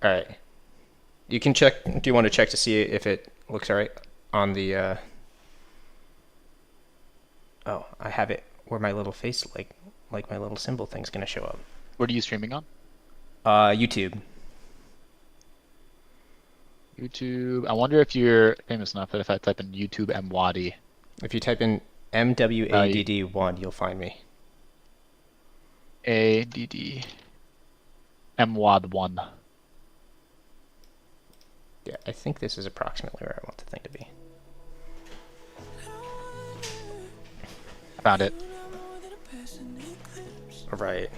All right. You can check. Do you want to check to see if it looks all right on the? Oh, I have it where my little face, like my little symbol thing's gonna show up. What are you streaming on? YouTube. YouTube. I wonder if you're famous enough that if I type in YouTube MWADdy, If you type in MWADD1, you'll find me. ADD MWAD1. Yeah, I think this is approximately where I want the thing to be. Found it. All right.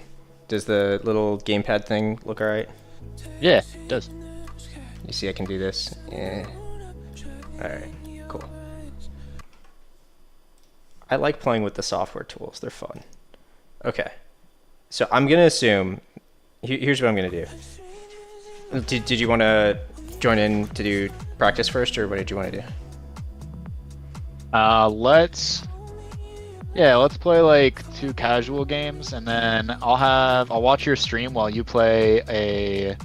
Does the little gamepad thing look all right? Yeah, it does. You see I can do this? Yeah. All right, cool. I like playing with the software tools. They're fun. Okay. So I'm going to assume, here's what I'm going to do. Did you want to join in to do practice first, or what did you want to do? Let's play like 2 casual games, and then I'll watch your stream while you play a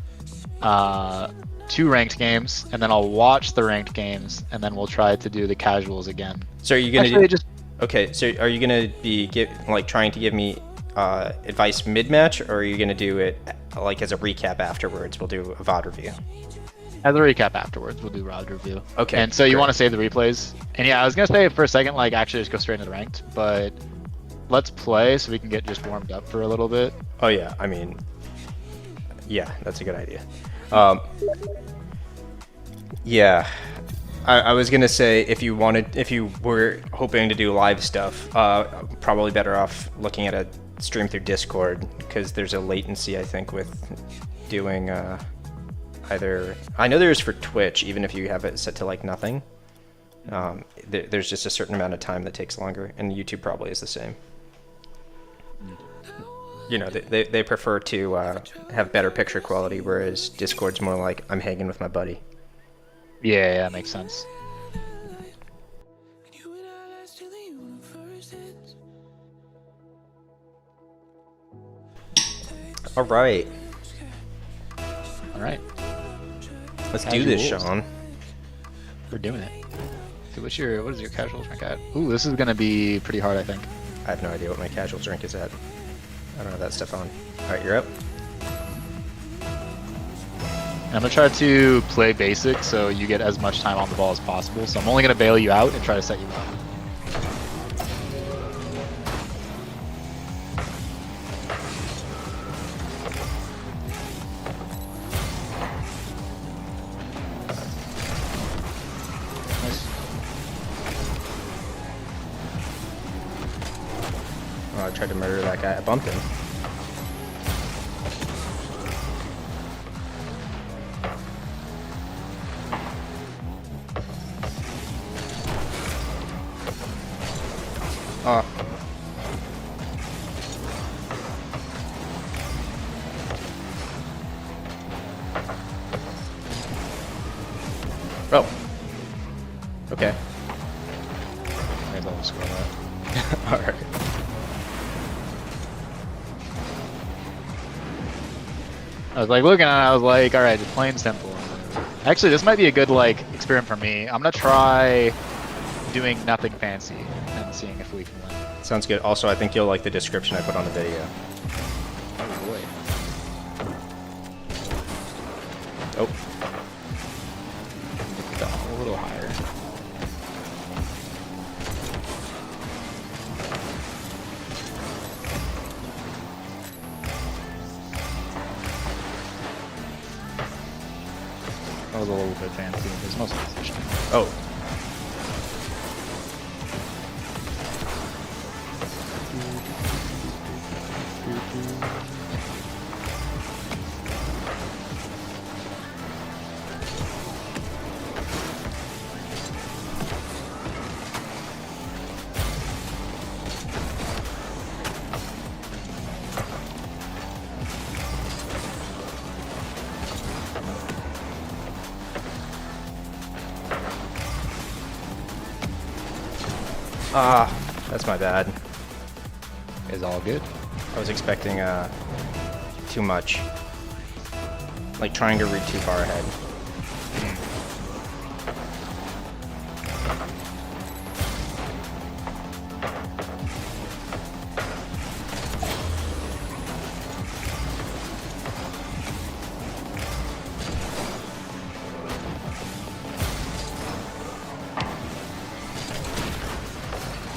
2 ranked games, and then I'll watch the ranked games, and then we'll try to do the casuals again. So are you gonna Okay, so are you gonna be trying to give me advice mid-match, or are you gonna do it like as a recap afterwards? We'll do a VOD review. As a recap afterwards, we'll do VOD review. Okay. And so you want to save the replays? And yeah, I was gonna say for a second, like actually just go straight into the ranked, but let's play so we can get just warmed up for a little bit. Oh yeah, I mean, yeah, that's a good idea. Yeah, I was gonna say if you were hoping to do live stuff, probably better off looking at a stream through Discord, because there's a latency, I think, with doing either. I know there's for Twitch, even if you have it set to like nothing. There's just a certain amount of time that takes longer, and YouTube probably is the same. You know, they prefer to have better picture quality, whereas Discord's more like I'm hanging with my buddy. Yeah, that makes sense. All right. All right. Let's do this, Sean. We're doing it. So what is your casuals rank at? Ooh, this is gonna be pretty hard, I think. I have no idea what my casuals rank is at. I don't have that stuff on. All right, you're up. And I'm gonna try to play basic so you get as much time on the ball as possible. So I'm only gonna bail you out and try to set you up. Nice. Oh, I tried to murder that guy. I bumped him. Oh. Oh. Okay. Maybe I'll score that. Alright. I was like looking at it, I was like, alright, just plain simple. Actually, this might be a good like experiment for me. I'm gonna try doing nothing fancy and seeing if we can win. Sounds good. Also, I think you'll like the description I put on the video. Oh boy. Oh. Get that a little higher. That was a little bit fancy. It was mostly positioning. Oh. Ah, that's my bad. Is all good. I was expecting too much. like trying to root too far ahead.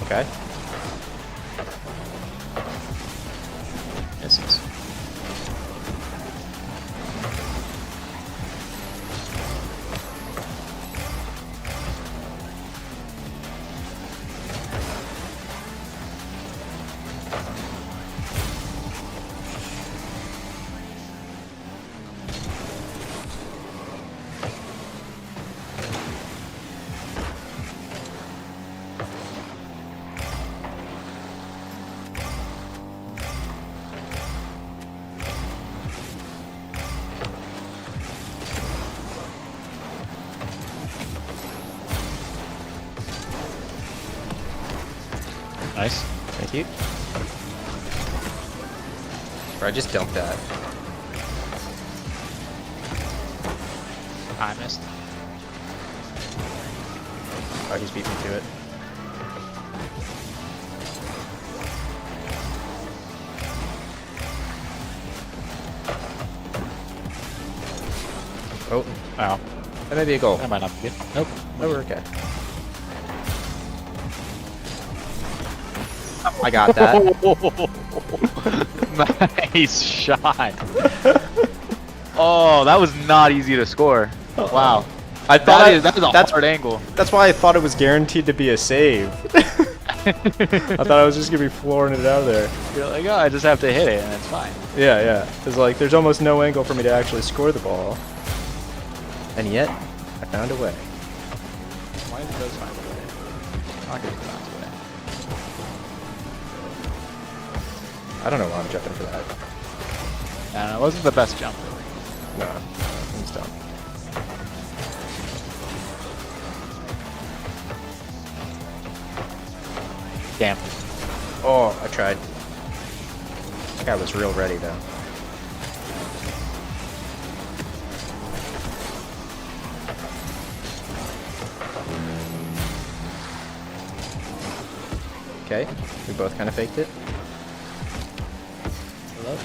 Okay. Misses. Nice. Thank you. Or I just dumped that. I missed. Oh, he's beat me to it. Oh, Wow. that may be a goal. That might not be good. Nope. Oh, we're okay. I got that. Nice shot. Oh, that was not easy to score. Wow. I thought That is a that's hard angle. That's why I thought it was guaranteed to be a save. I thought I was just gonna be flooring it out of there. You're like, oh, I just have to hit it and it's fine. Yeah, yeah. There's like, there's almost no angle for me to actually score the ball, and yet I found a way. Why does it does find a way? Not gonna find a way. I don't know why I'm jumping for that. It wasn't the best jump, really. No, it's dumb. Damn. Oh, I tried. That guy was real ready though. Okay, we both kind of faked it. Hello?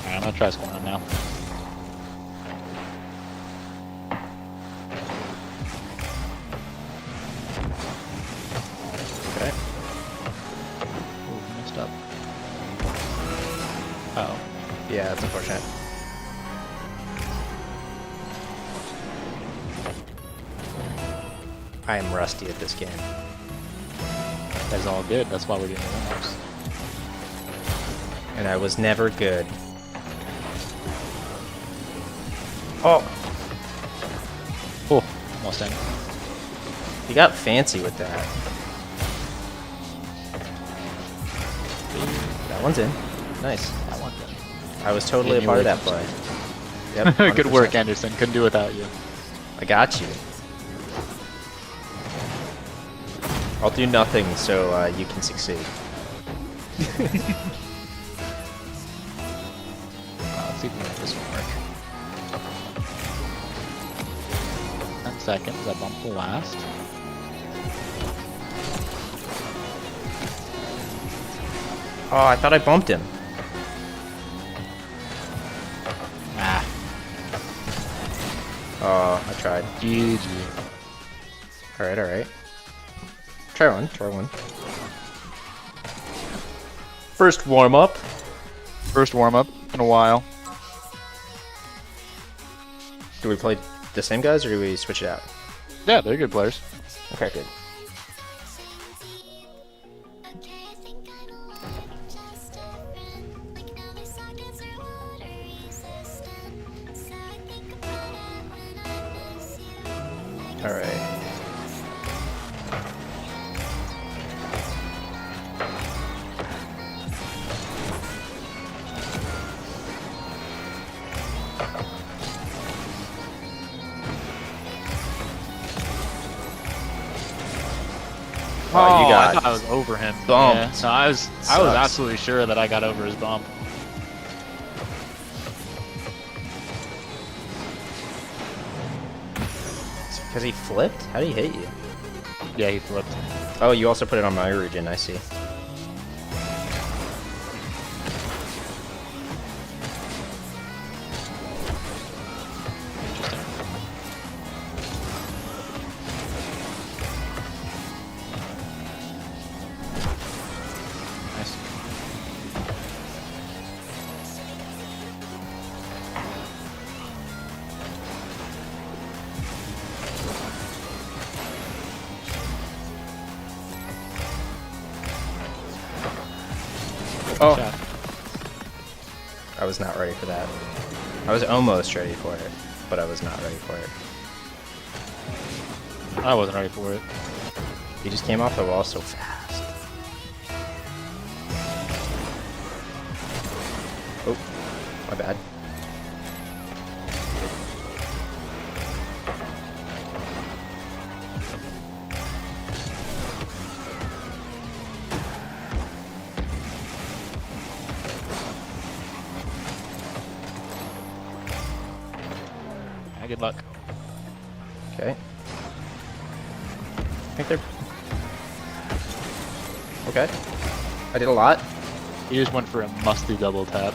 Alright, I'm gonna try scoring him now. Okay. Ooh, messed up. Uh-oh. Yeah, that's unfortunate. I am rusty at this game. That's all good. That's why we're doing the warm-ups. And I was never good. Oh, Oh, almost in. you got fancy with that. That one's in. Nice. That one. I was totally a Continue part of that with play. Yep. Good work, 100%. Anderson. Couldn't do without you. I got you. I'll do nothing so you can succeed. Let's see if we can make this one work. 10 seconds. I bumped the last. Oh, I thought I bumped him. Ah, Oh, I tried. GG. Alright, alright. Try one, try one. First warm up. First warm-up in a while. Do we play the same guys or do we switch it out? Yeah, they're good players. Okay, good. Alright. Oh, you I got thought I was over him. bumped. Yeah, no, I was Sucks. absolutely sure that I got over his bump. Because he flipped? How did he hit you? Yeah, he flipped. Oh, you also put it on my region, I see. Interesting. Nice. Oh, Shot. I was not ready for that. I was almost ready for it, but I was not ready for it. I wasn't ready for it. He just came off the wall so fast. Oh, my bad. Yeah, good luck. Okay. I think they're... Okay. I did a lot. He just went for a musty double tap.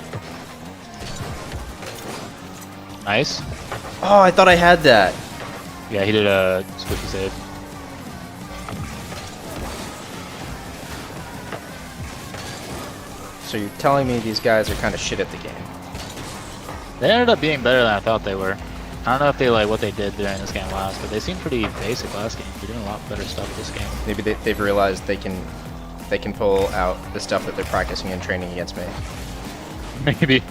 Nice. Oh, I thought I had that. Yeah, he did a squishy save. So you're telling me these guys are kind of shit at the game. They ended up being better than I thought they were. I don't know if they like what they did during this game last, but they seemed pretty basic last game. They're doing a lot better stuff this game. Maybe they've realized they can pull out the stuff that they're practicing and training against me. Maybe.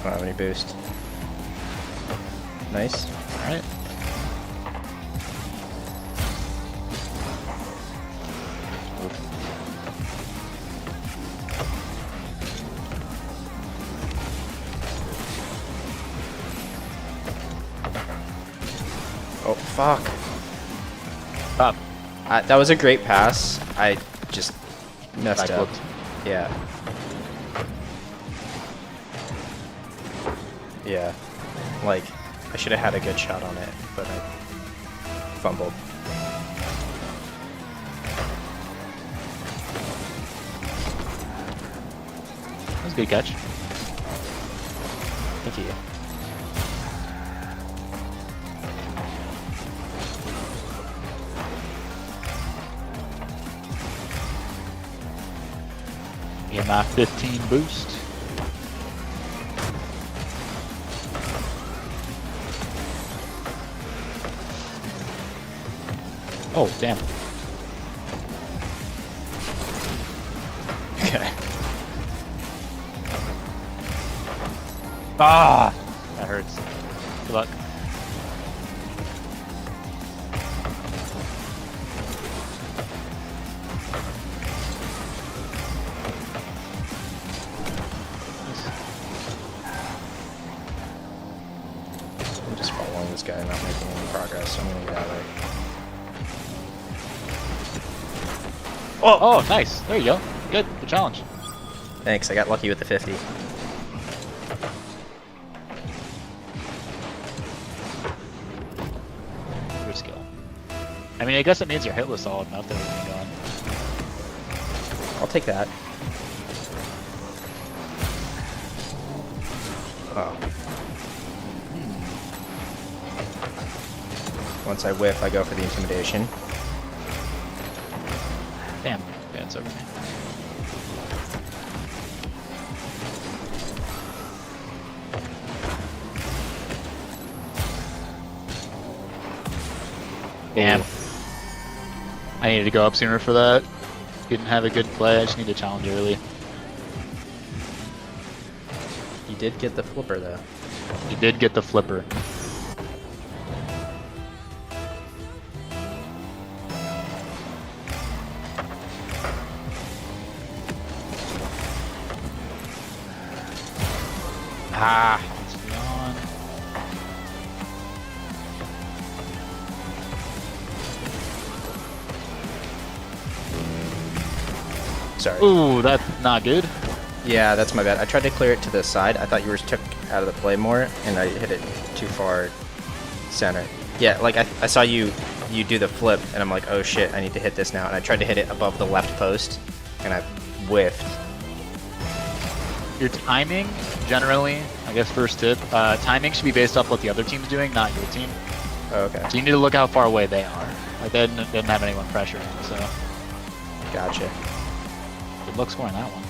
I don't have any boost. Nice. Alright. Oh, fuck. Up. That was a great pass. I just messed up. Backflipped. Yeah. Yeah. Like, I should have had a good shot on it, but I fumbled. That was a good catch. Thank you. EMF 15 boost. Oh, damn. Okay. Ah! That hurts. Good luck. I'm just following this guy, not making any progress, so I'm gonna get out of there. Oh, nice. There you go. Good. Good challenge. Thanks, I got lucky with the 50. Good skill. I mean, I guess it means you're hitless solid enough that we're going. I'll take that. Oh. Once I whiff, I go for the intimidation. Damn. Yeah, it's over me. Damn. Ooh. I needed to go up sooner for that. Didn't have a good play. I just need to challenge early. You did get the flipper, though. He did get the flipper. Let's be on. Sorry. Ooh, that's not good. Yeah, that's my bad. I tried to clear it to the side. I thought you were took out of the play more, and I hit it too far center. Yeah, like I saw you do the flip, and I'm like, oh shit, I need to hit this now. And I tried to hit it above the left post, and I whiffed. Your timing, generally, I guess first tip, timing should be based off what the other team's doing, not your team. Oh, okay. So you need to look how far away they are. Like they didn't have anyone pressuring, so Gotcha. good luck scoring that one.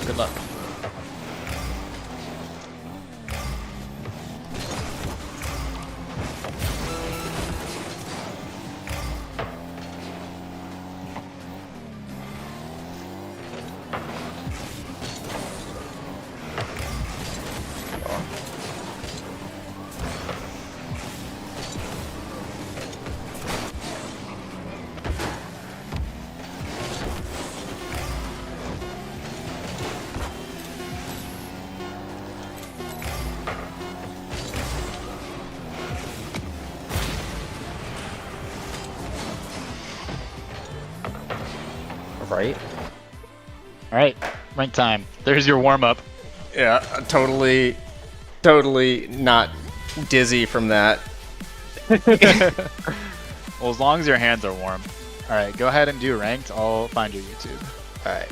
Good luck. Right? All right, rank time. There's your warm up. Yeah, totally not dizzy from that. Well, as long as your hands are warm. All right, go ahead and do ranked. I'll find your YouTube. All right.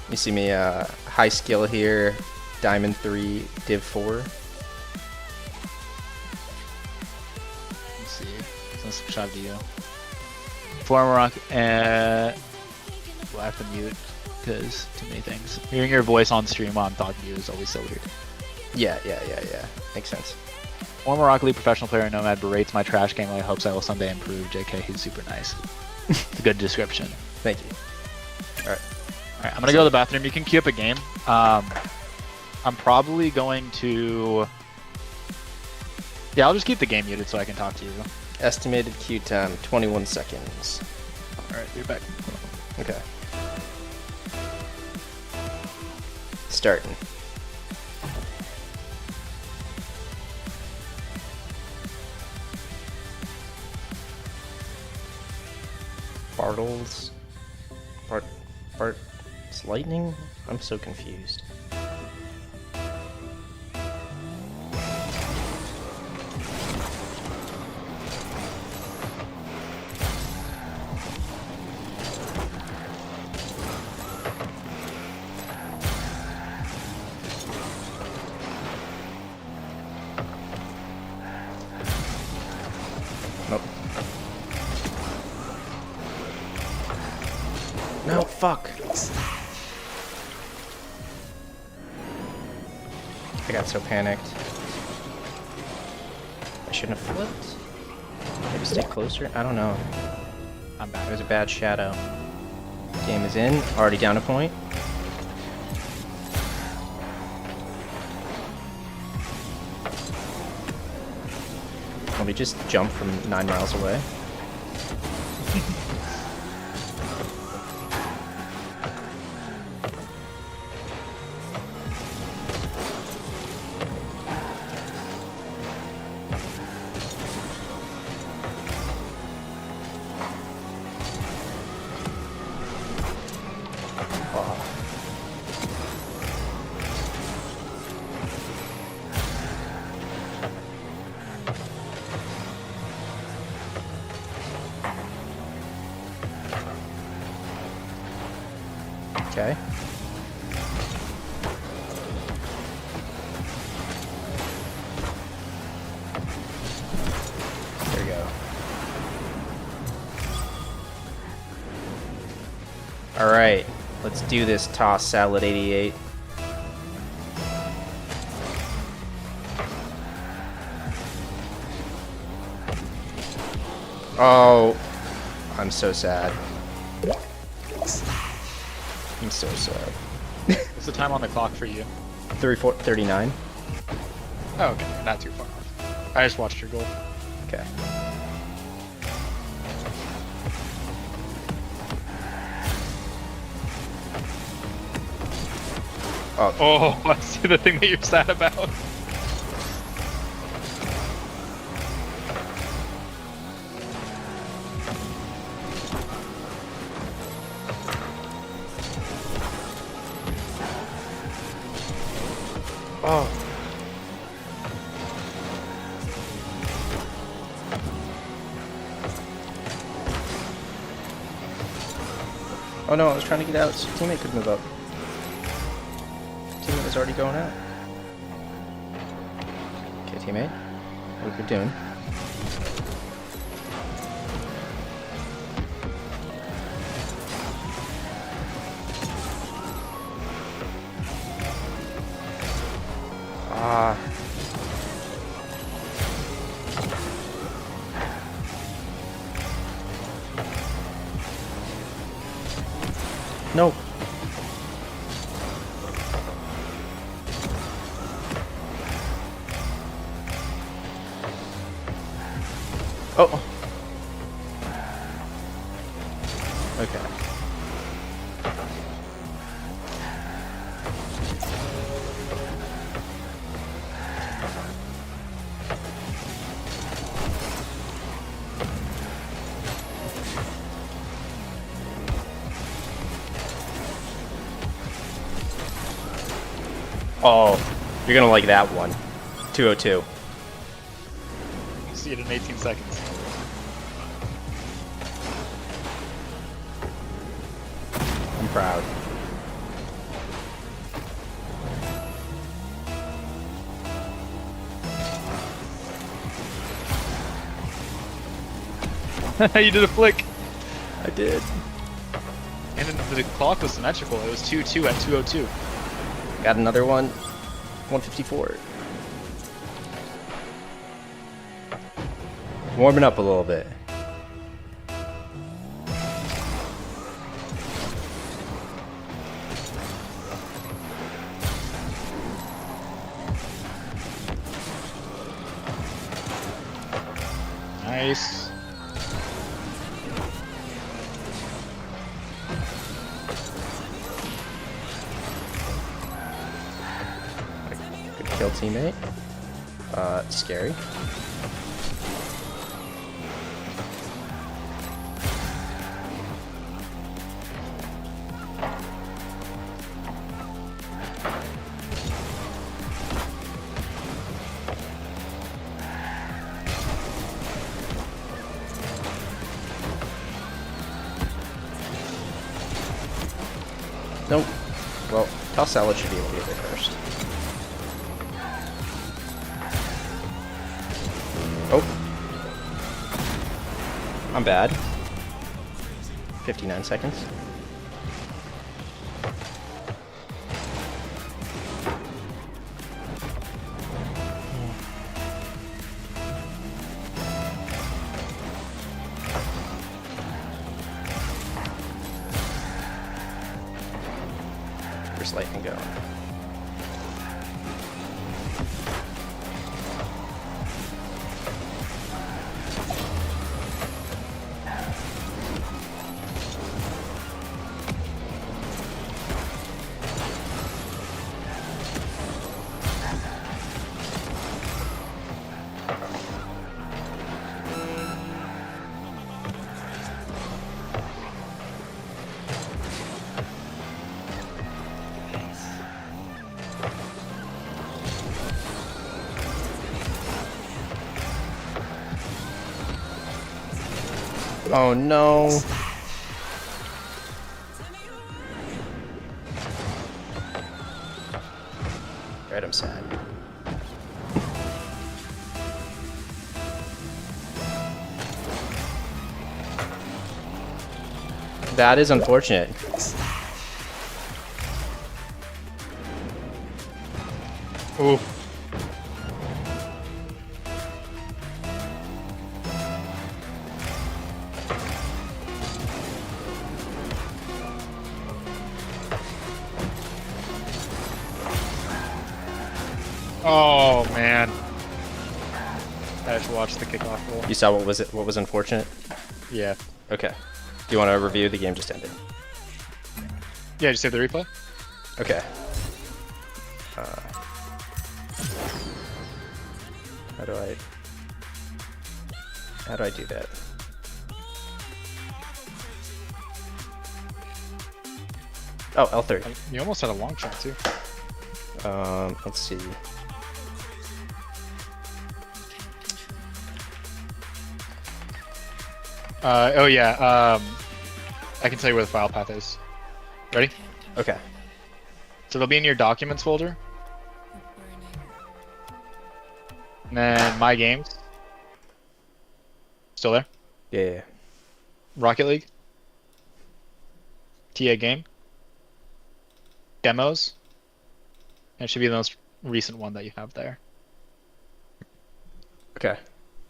You see me high skill here, diamond 3, div 4. Let's see. Let's switch to you. Former rock. We'll have to mute because too many things. Hearing your voice on stream while I'm talking to you is always so weird. Yeah. Makes sense. Former Rocket League professional player Nomad berates my trash game. I hopes I will someday improve. JK, he's super nice. It's a good description. Thank you. All right. I'm gonna go to the bathroom. You can queue up a game. I'm probably going to. Yeah, I'll just keep the game muted so I can talk to you. Estimated queue time 21 seconds. All right, you're back. Okay. Starting. Bartles. Bart's lightning? I'm so confused. Nope. No, fuck. I got so panicked. I shouldn't have flipped. Maybe stay closer? I don't know. I'm bad. It was a bad shadow. Game is in. Already down a point. Let me just jump from 9 miles away. Okay. There we go. All right, let's do this toss salad 88. Oh, I'm so sad. I'm so sad. What's the time on the clock for you? 39. Oh, okay, not too far off. I just watched your goal. Okay. Oh, Oh, I see the thing that you're sad about. oh. Oh no, I was trying to get out so teammate could move up. Teammate was already going out. Okay, teammate. What are you doing? Ah. No. Oh. Okay. Oh, you're gonna like that one. 202. You see it in 18 seconds. I'm proud. You did a flick. I did. And then the clock was symmetrical. It was 2-2 at 2:02. Got another one. 154. Warming up a little bit. Nice. Good kill, teammate. Scary. Nope. Well, Toss Salad should be able to get there first. Oh. I'm bad. 59 seconds. First lightning go. Oh no. Right, I'm sad. That is unfortunate. Ooh. Oh man. I have to watch the kickoff roll. You saw what was it? What was unfortunate? Yeah. Okay. Do you want to review? The game just ended. Yeah, just save the replay. Okay. How do I do that? Oh, L30. You almost had a long shot too. Let's see. Oh yeah. I can tell you where the file path is. Ready? Okay. So it'll be in your documents folder. And then my games. Still there? Yeah. Rocket League. TA game. Demos. And it should be the most recent one that you have there. Okay.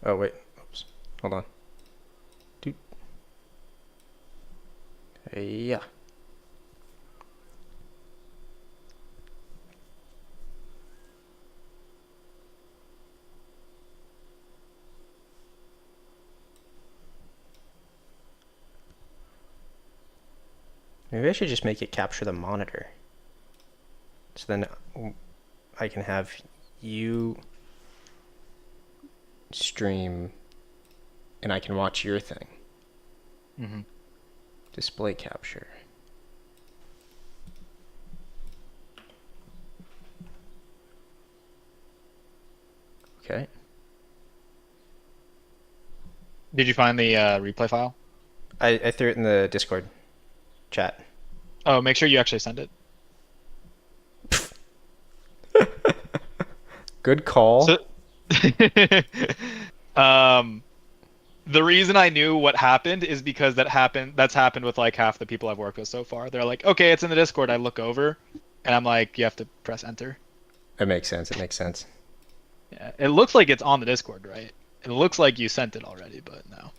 Oh wait. Oops. Hold on. Dude. Yeah. Maybe I should just make it capture the monitor. So then I can have you stream and I can watch your thing. Mm-hmm. Display capture. Okay. Did you find the replay file? I threw it in the Discord chat. Oh, make sure you actually send it. Good call. So, the reason I knew what happened is because that's happened with like half the people I've worked with so far. They're like, okay, it's in the Discord. I look over and I'm like, you have to press enter. It makes sense. It makes sense. Yeah, it looks like it's on the Discord, right? It looks like you sent it already, but no.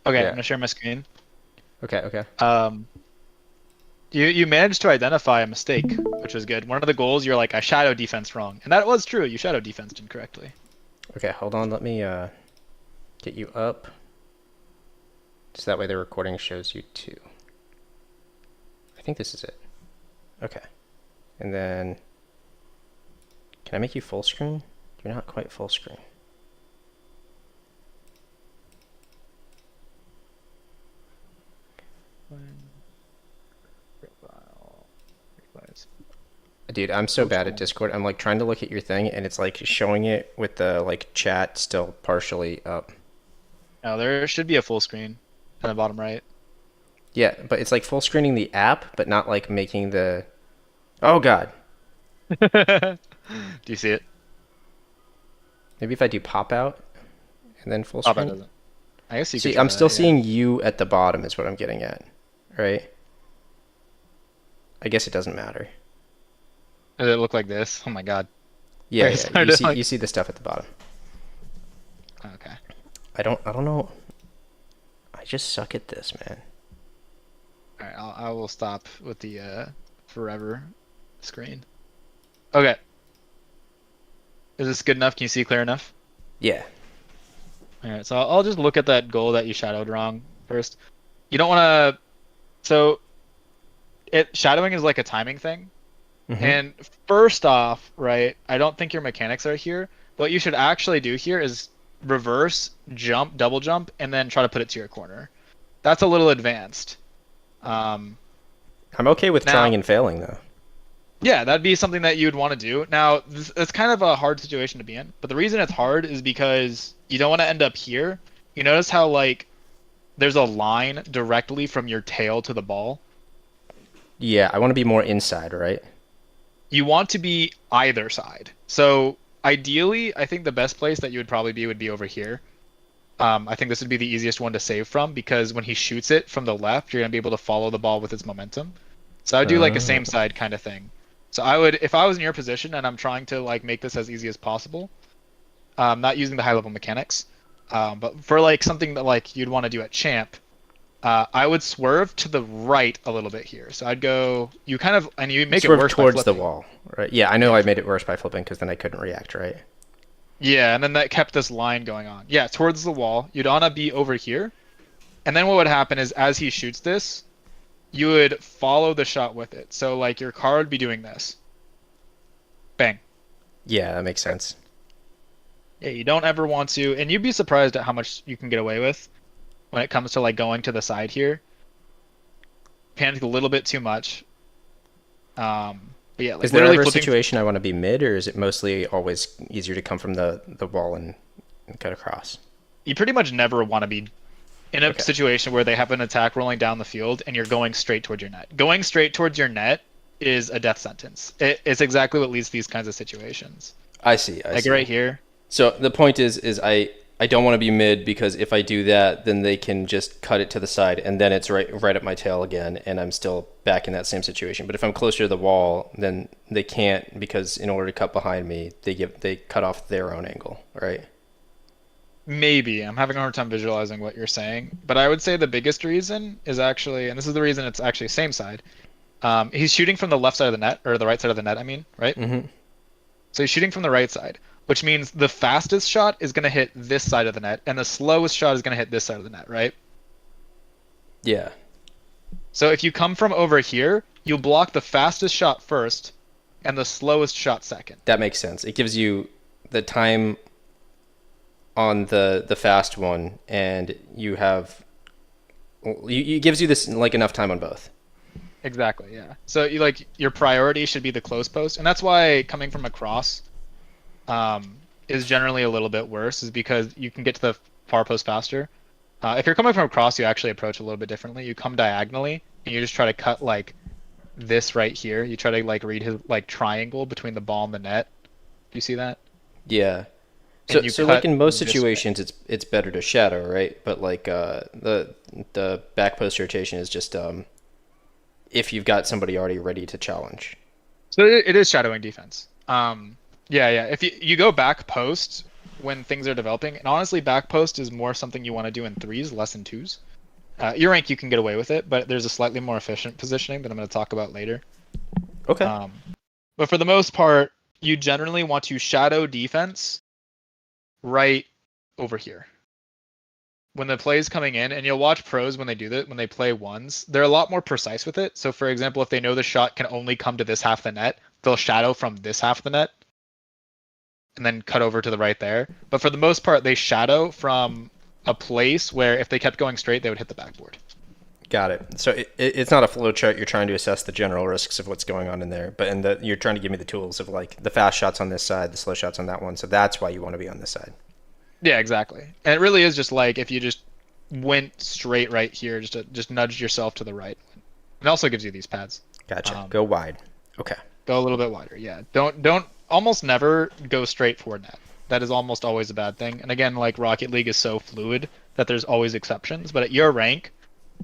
Okay, Yeah. I'm gonna share my screen. Okay. You managed to identify a mistake, which was good. One of the goals, you're like, I shadow defense wrong, and that was true. You shadow defensed incorrectly. Okay, hold on. Let me get you up. So that way the recording shows you too. I think this is it. Okay. And then, can I make you full screen? You're not quite full screen. Dude, I'm so bad at Discord. I'm like trying to look at your thing and it's like showing it with the like chat still partially up. Oh, there should be a full screen on the bottom right. Yeah, but it's like full screening the app, but not like making the... Oh god. Do you see it? Maybe if I do pop out and then full Oh, screen. that doesn't. I guess you See, could I'm try still that, yeah. seeing you at the bottom is what I'm getting at, right? I guess it doesn't matter. Does it look like this? Oh my god. Yeah, It's yeah. hard You to, see, like- you see the stuff at the bottom. Okay. I don't know. I just suck at this, man. All right, I will stop with the forever screen. Okay. Is this good enough? Can you see clear enough? Yeah. All right, so I'll just look at that goal that you shadowed wrong first. You don't want to. So, shadowing is like a timing thing. Mhm. And first off, right, I don't think your mechanics are here. What you should actually do here is reverse, jump, double jump, and then try to put it to your corner. That's a little advanced. I'm okay with Now- trying and failing, though. Yeah, that'd be something that you'd want to do. Now, it's kind of a hard situation to be in, but the reason it's hard is because you don't want to end up here. You notice how, like, there's a line directly from your tail to the ball? Yeah, I want to be more inside, right? You want to be either side. So, ideally, I think the best place that you would probably be would be over here. I think this would be the easiest one to save from because when he shoots it from the left, you're going to be able to follow the ball with its momentum. So I would do like a same side kind of thing. So I would, if I was in your position and I'm trying to like make this as easy as possible, not using the high level mechanics, but for like something that like you'd want to do at champ, I would swerve to the right a little bit here. So I'd go, you kind of, and you make Swerve it worse towards by the flipping. wall, right? Yeah, I know I made it worse by flipping because then I couldn't react, right? Yeah, and then that kept this line going on. Yeah, towards the wall. You'd wanna be over here. And then what would happen is as he shoots this, you would follow the shot with it. So like your car would be doing this. Bang. Yeah, that makes sense. Yeah, you don't ever want to, and you'd be surprised at how much you can get away with when it comes to like going to the side here. Panic a little bit too much. But yeah, like Is there literally ever a flipping. situation I want to be mid, or is it mostly always easier to come from the wall and cut across? You pretty much never want to be in a Okay, situation where they have an attack rolling down the field and you're going straight towards your net. Going straight towards your net is a death sentence. It's exactly what leads to these kinds of situations. I see. I Like see. right here. So the point is I don't want to be mid because if I do that, then they can just cut it to the side, and then it's right up my tail again, and I'm still back in that same situation. But if I'm closer to the wall, then they can't because in order to cut behind me, they cut off their own angle, right? Maybe. I'm having a hard time visualizing what you're saying. But I would say the biggest reason is actually, and this is the reason it's actually same side. He's shooting from the left side of the net, or the right side of the net, I mean, right? Mm-hmm. So he's shooting from the right side, which means the fastest shot is going to hit this side of the net, and the slowest shot is going to hit this side of the net, right? Yeah, So if you come from over here, you block the fastest shot first, and the slowest shot second. that makes sense. It gives you the time on the fast one, and you have it gives you this like enough time on both. Exactly, yeah. So you like your priority should be the close post, and that's why coming from across is generally a little bit worse, is because you can get to the far post faster. If you're coming from across, you actually approach a little bit differently. You come diagonally, and you just try to cut like this right here. You try to like read his like triangle between the ball and the net. Do you see that? Yeah. And So, you so like cut in most this way. situations, it's better to shadow, right? But like the back post rotation is just if you've got somebody already ready to challenge. So it is shadowing defense. Yeah, yeah. If you go back post when things are developing, and honestly, back post is more something you want to do in threes, less in twos. Your rank you can get away with it, but there's a slightly more efficient positioning that I'm going to talk about later. Okay. Um, but for the most part, you generally want to shadow defense right over here when the play is coming in, and you'll watch pros when they do that, when they play ones, they're a lot more precise with it. So for example, if they know the shot can only come to this half of the net, they'll shadow from this half of the net and then cut over to the right there. But for the most part, they shadow from a place where if they kept going straight, they would hit the backboard. Got it. So it's not a flow chart. You're trying to assess the general risks of what's going on in there, but you're trying to give me the tools of like the fast shots on this side, the slow shots on that one. So that's why you want to be on this side. Yeah, exactly. And it really is just like if you just went straight right here, just nudge yourself to the right. It also gives you these pads. Gotcha. Um, Go wide. Okay. Go a little bit wider. Yeah. Don't almost never go straight for net. That is almost always a bad thing. And again, like Rocket League is so fluid that there's always exceptions. But at your rank,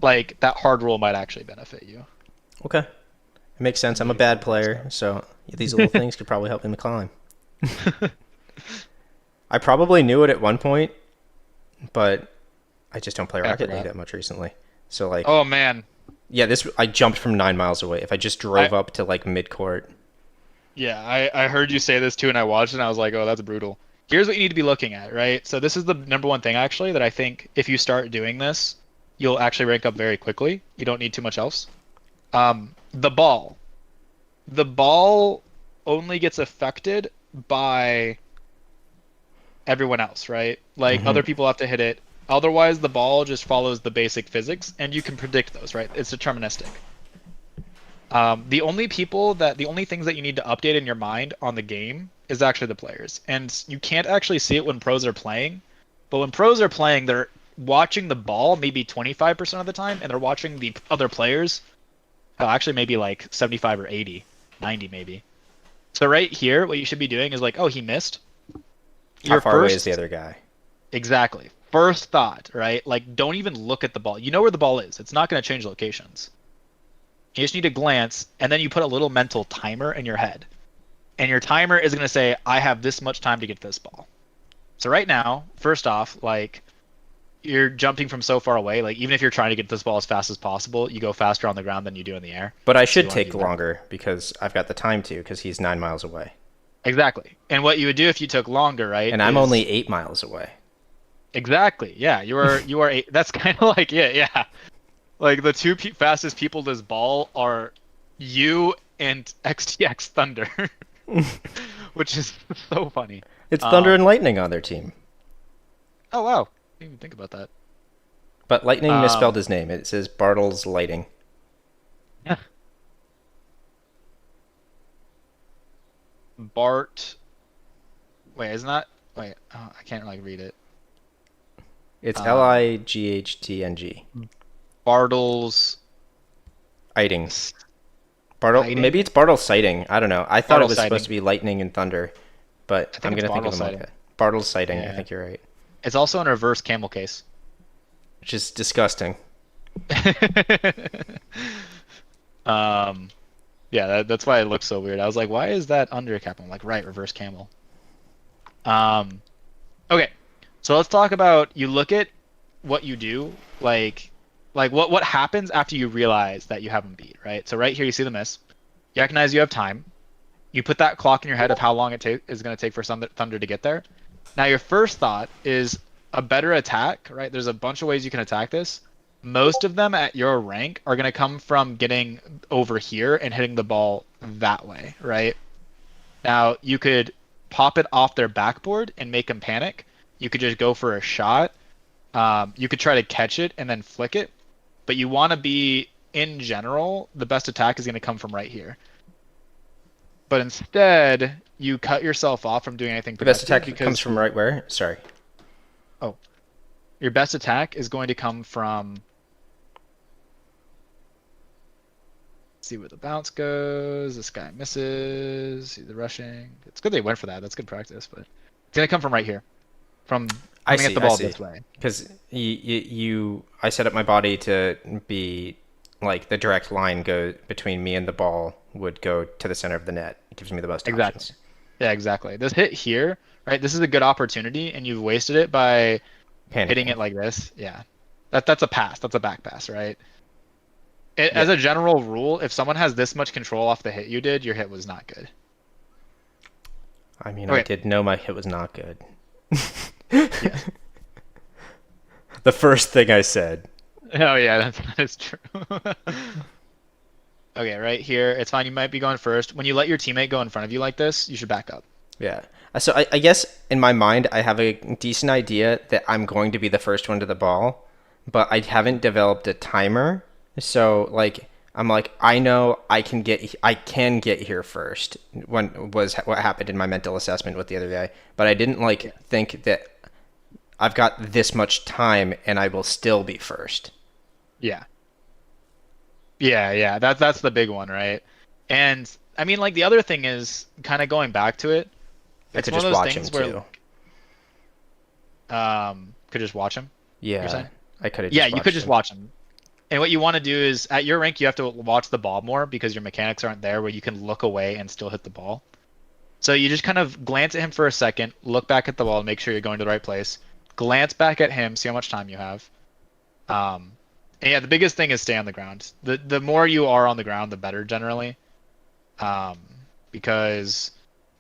like that hard rule might actually benefit you. Okay. It makes sense. I'm a bad player, so these little things could probably help me climb. I probably knew it at one point, but I just don't play I Rocket League forgot. that much recently. So like, Oh man. yeah, this I jumped from 9 miles away. If I just I drove up to like mid court, Yeah, I heard you say this too, and I watched it, and I was like, oh, that's brutal. Here's what you need to be looking at, right? So this is the number one thing actually that I think if you start doing this, you'll actually rank up very quickly. You don't need too much else. The ball. The ball only gets affected by everyone else, right? Like hmm other people have to hit it. Otherwise, the ball just follows the basic physics, and you can predict those, right? It's deterministic. The only things that you need to update in your mind on the game is actually the players. And you can't actually see it when pros are playing. But when pros are playing, they're watching the ball maybe 25% of the time, and they're watching the other players, actually maybe like 75 or 80, 90 maybe. So right here, what you should be doing is like, oh, he missed. how Your far away is the first, other guy? exactly. First thought, right? Like, don't even look at the ball. You know where the ball is. It's not going to change locations. You just need to glance, and then you put a little mental timer in your head. And your timer is going to say, I have this much time to get this ball. So right now, first off, like, you're jumping from so far away. Like, even if you're trying to get this ball as fast as possible, you go faster on the ground than you do in the air. But I So you should want to take be back. longer because I've got the time to because he's 9 miles away, Exactly. And what you would do if you took longer, right, and I'm is only 8 miles away. exactly. Yeah, that's kind of like, yeah, yeah. Like, the two fastest people to this ball are you and XTX Thunder, which is so funny. It's Thunder and Um, Lightning on their team. oh wow, didn't even think about that. But Lightning misspelled Um, his name. It says Bartles Lighting. Bart. Wait, isn't that? Wait, oh, I can't really read it. It's Um, Lightng. Bartles Iting. Bartle, maybe sighting. it's Bartle Sighting. I don't know. I thought it Bartles was supposed sighting. to be Lightning and Thunder, but I think I'm it's gonna think of Bartles him like sighting. a Bartle Sighting. I Yeah. think you're right. It's also in reverse camel case. Which is disgusting. um, yeah, that's why it looks so weird. I was like, why is that under cap? I'm like, right, reverse camel. Um, okay, so let's talk about you look at what you do, like what happens after you realize that you haven't beat, right? So right here you see the miss. You recognize you have time. You put that clock in your head of how long is going to take for Thunder to get there. Now your first thought is a better attack, right? There's a bunch of ways you can attack this. Most of them at your rank are going to come from getting over here and hitting the ball that way, right? Now you could pop it off their backboard and make them panic. You could just go for a shot. You could try to catch it and then flick it, but you want to be, in general, the best attack is going to come from right here. But instead, you cut yourself off from doing anything The best productive attack comes because, from right where? Sorry. oh, your best attack is going to come from, see where the bounce goes. This guy misses. See the rushing. It's good they went for that. That's good practice, but it's going to come from right here, from I coming at see. the I ball see. this way. Because I set up my body to be like the direct line go between me and the ball would go to the center of the net. It gives me the most Exactly. options. Yeah, exactly. This hit here, right? This is a good opportunity, and you've wasted it by hitting Panicking. it like this. Yeah. That's a pass. That's a back pass, right? Yeah. As a general rule, if someone has this much control off the hit you did, your hit was not good. I mean, I Okay. did know my hit was not good. Yes. The first thing I said. Oh yeah, that is true. Okay, right here, it's fine. You might be going first. When you let your teammate go in front of you like this, you should back up. Yeah. So I guess in my mind, I have a decent idea that I'm going to be the first one to the ball, but I haven't developed a timer. So like I'm like I know I can get here first. When was what happened in my mental assessment with the other guy, but I didn't Yeah. like think that I've got this much time and I will still be first. Yeah. Yeah, yeah. That's the big one, right? And I mean, like the other thing is kind of going back to it. I It's could one of just those watch him things where too. could just watch him, you're Yeah, saying? I could have Yeah, just you could watched just him. watch him. And what you want to do is at your rank, you have to watch the ball more because your mechanics aren't there where you can look away and still hit the ball. So you just kind of glance at him for a second, look back at the ball, make sure you're going to the right place. Glance back at him, see how much time you have. Um, and yeah, the biggest thing is stay on the ground. The more you are on the ground, the better generally, um, because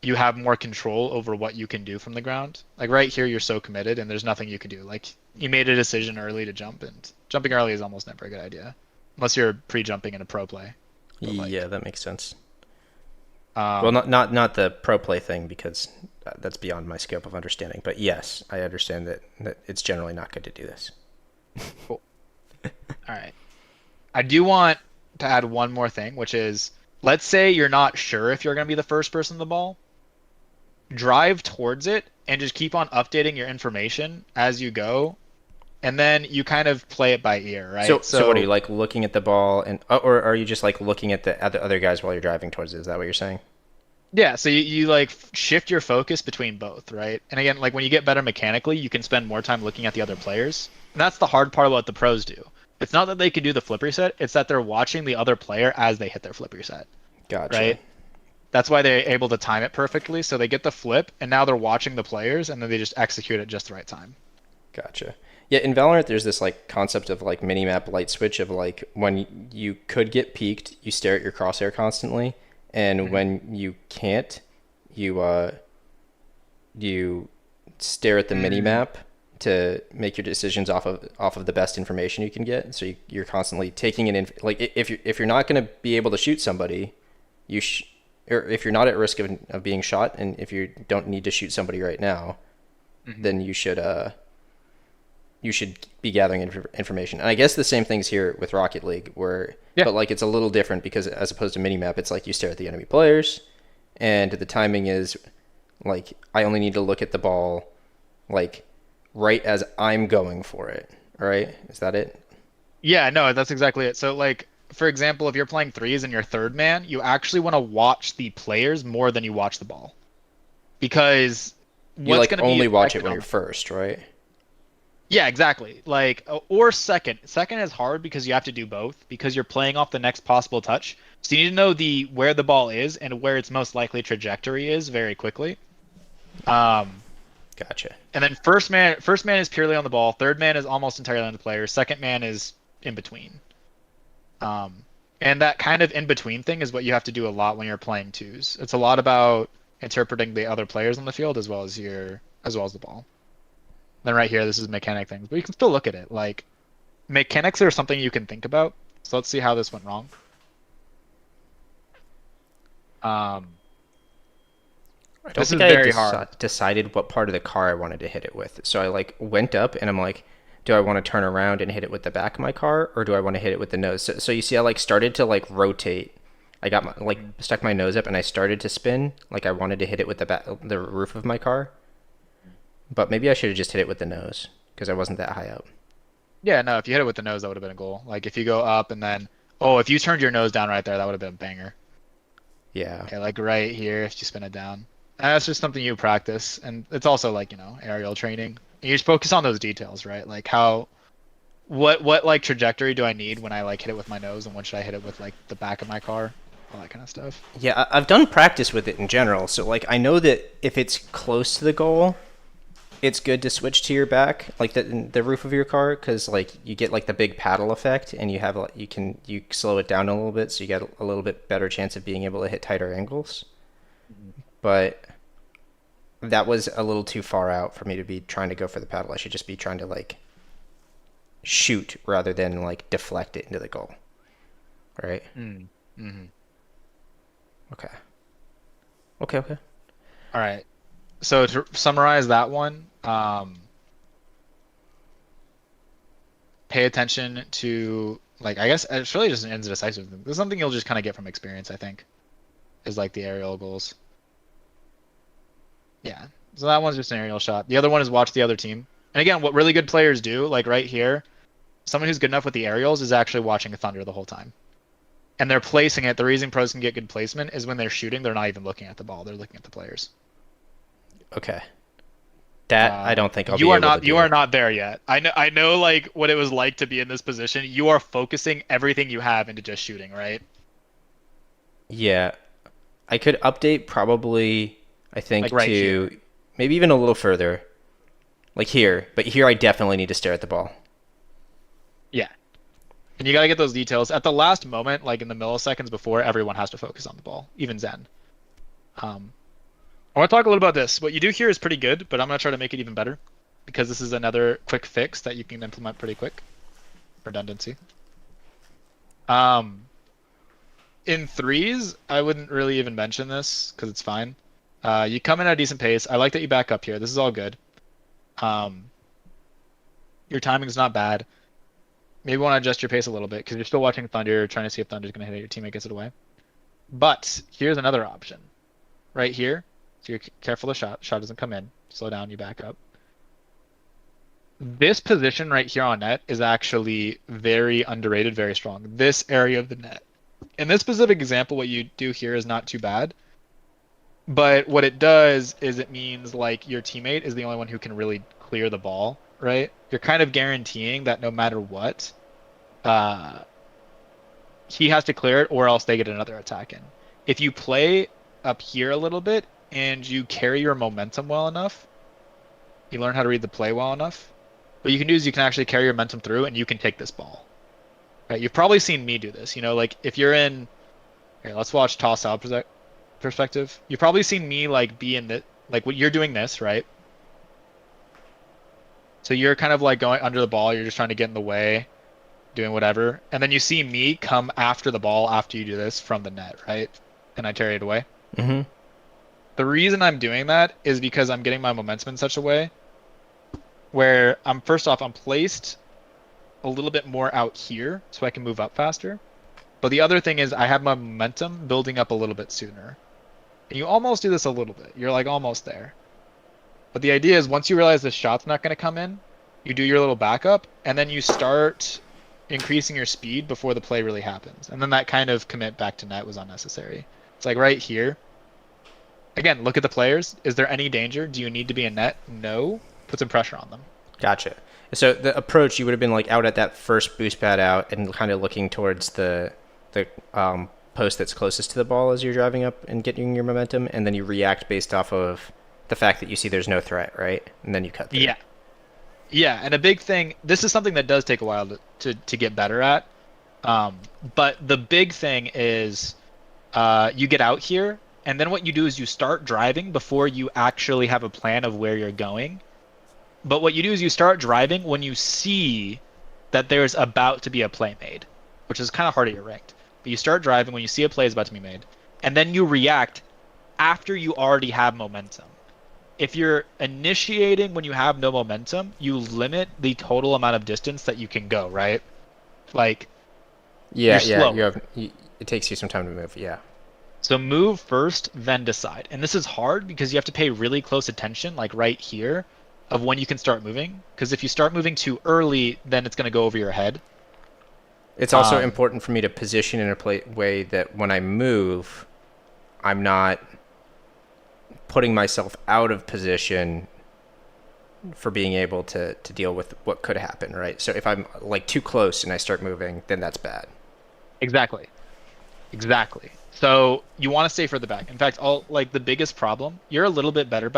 you have more control over what you can do from the ground. Like right here, you're so committed, and there's nothing you can do. Like you made a decision early to jump, and jumping early is almost never a good idea, unless you're pre-jumping in a pro play. But Yeah, like, that makes sense. Well, um, not the pro play thing because that's beyond my scope of understanding. But yes, I understand that it's generally not good to do this. cool. All right. I do want to add one more thing, which is let's say you're not sure if you're going to be the first person to the ball. Drive towards it and just keep on updating your information as you go. And then you kind of play it by ear, So right? so what are you So, like looking at the ball and or are you just like looking at the other guys while you're driving towards it? Is that what you're saying? yeah, so you like shift your focus between both, right? And again, like when you get better mechanically, you can spend more time looking at the other players. And that's the hard part about what the pros do. It's not that they can do the flip reset, it's that they're watching the other player as they hit their flip reset, Gotcha. right? That's why they're able to time it perfectly. So they get the flip, and now they're watching the players, and then they just execute it just the right time. Gotcha. Yeah, in Valorant, there's this like concept of like minimap light switch of like when you could get peeked, you stare at your crosshair constantly, and Mhm. when you can't, you stare at the Mm, minimap to make your decisions off of the best information you can get. So you're constantly taking it in. Like if you're not going to be able to shoot somebody, you or if you're not at risk of being shot, and if you don't need to shoot somebody right now, Mhm. then you should be gathering information. And I guess the same thing's here with Rocket League, where Yeah. but like it's a little different because as opposed to minimap, it's like you stare at the enemy players, and the timing is like I only need to look at the ball like right as I'm going for it. All right, is that it? Yeah, no, that's exactly it. So like for example, if you're playing threes and you're third man, you actually want to watch the players more than you watch the ball. Because You what's like going to be only watch it affected when on you're the first, right? Yeah, exactly. Like or second. Second is hard because you have to do both because you're playing off the next possible touch. So you need to know the where the ball is and where its most likely trajectory is very quickly. Um, Gotcha. and then first man is purely on the ball. Third man is almost entirely on the player. Second man is in between. Um, and that kind of in between thing is what you have to do a lot when you're playing twos. It's a lot about interpreting the other players on the field as well as the ball. Then right here, this is mechanic things, but you can still look at it. Like mechanics are something you can think about. So let's see how this went wrong. Um, I don't this is think I had very hard. decided what part of the car I wanted to hit it with. So I like went up and I'm like, do I want to turn around and hit it with the back of my car or do I want to hit it with the nose? So you see, I like started to like rotate. I got my like Mhm. stuck my nose up and I started to spin like I wanted to hit it with the roof of my car. But maybe I should have just hit it with the nose because I wasn't that high up. Yeah, no, if you hit it with the nose, that would have been a goal. Like if you go up and then, oh, if you turned your nose down right there, that would have been a banger. Yeah. Okay, like right here, if you spin it down. And that's just something you practice, and it's also like, aerial training. You just focus on those details, right? Like what like trajectory do I need when I like hit it with my nose, and when should I hit it with like the back of my car, all that kind of stuff. Yeah, I've done practice with it in general. So like I know that if it's close to the goal, it's good to switch to your back, like the roof of your car, because like you get like the big paddle effect, and you have you slow it down a little bit, so you get a little bit better chance of being able to hit tighter angles. Mhm. But that was a little too far out for me to be trying to go for the paddle. I should just be trying to like shoot rather than like deflect it into the goal. Right? Mm. Hmm. Okay. Okay. Okay. All right. So to summarize that one, pay attention to like I guess it's really just an ends decisive thing. This is something you'll just kind of get from experience, I think, is like the aerial goals. Yeah. So that one's just an aerial shot. The other one is watch the other team. And again, what really good players do, like right here, someone who's good enough with the aerials is actually watching a thunder the whole time. And they're placing it. The reason pros can get good placement is when they're shooting, they're not even looking at the ball. They're looking at the players. Okay. That I don't think I'll be You are able to not you do. are not there yet. I know like what it was like to be in this position. You are focusing everything you have into just shooting, right? Yeah, I could update probably, I Like think, right here. to maybe even a little further, like here. But here I definitely need to stare at the ball. Yeah. And you got to get those details at the last moment, like in the milliseconds before everyone has to focus on the ball, even Zen. Um, I want to talk a little about this. What you do here is pretty good, but I'm going to try to make it even better because this is another quick fix that you can implement pretty quick. Redundancy. Um, in threes, I wouldn't really even mention this because it's fine. You come in at a decent pace. I like that you back up here. This is all good. Um, your timing's not bad. Maybe want to adjust your pace a little bit because you're still watching Thunder, trying to see if Thunder's going to hit it. Your teammate gets it away. But here's another option. Right here. So you're careful the shot doesn't come in. Slow down, you back up. This position right here on net is actually very underrated, very strong. This area of the net. In this specific example, what you do here is not too bad. But what it does is it means like your teammate is the only one who can really clear the ball, right? You're kind of guaranteeing that no matter what, uh, he has to clear it or else they get another attack in. If you play up here a little bit and you carry your momentum well enough, you learn how to read the play well enough. What you can do is you can actually carry your momentum through and you can take this ball. Right? You've probably seen me do this. Like if you're in here, let's watch toss out perspective. You've probably seen me like be in the like what you're doing this, right? So you're kind of like going under the ball, you're just trying to get in the way, doing whatever. And then you see me come after the ball after you do this from the net, right? and I carry it away. Mm-hmm. The reason I'm doing that is because I'm getting my momentum in such a way where first off, I'm placed a little bit more out here so I can move up faster. But the other thing is I have my momentum building up a little bit sooner. And you almost do this a little bit. You're like almost there. But the idea is once you realize the shot's not going to come in, you do your little backup, and then you start increasing your speed before the play really happens. And then that kind of commit back to net was unnecessary. It's like right here. Again, look at the players. Is there any danger? Do you need to be in net? No. Put some pressure on them. Gotcha. So the approach, you would have been like out at that first boost pad out and kind of looking towards the post that's closest to the ball as you're driving up and getting your momentum, and then you react based off of the fact that you see there's no threat, right? And then you cut through. Yeah. Yeah, and a big thing, this is something that does take a while to get better at. But the big thing is you get out here, and then what you do is you start driving before you actually have a plan of where you're going. But what you do is you start driving when you see that there's about to be a play made, which is kind of hard at your ranked. But you start driving when you see a play is about to be made, and then you react after you already have momentum. If you're initiating when you have no momentum, you limit the total amount of distance that you can go, right? Like, Yeah, you're yeah. slow. It takes you some time to move. Yeah. So move first, then decide. And this is hard because you have to pay really close attention, like right here, of when you can start moving. Because if you start moving too early, then it's going to go over your head. It's also important for me to position in a way that when I move, I'm not putting myself out of position for being able to deal with what could happen, right? So if I'm like too close and I start moving, then that's bad. Exactly. Exactly. So you want to stay further back. In fact, all like the biggest problem, you're a little bit better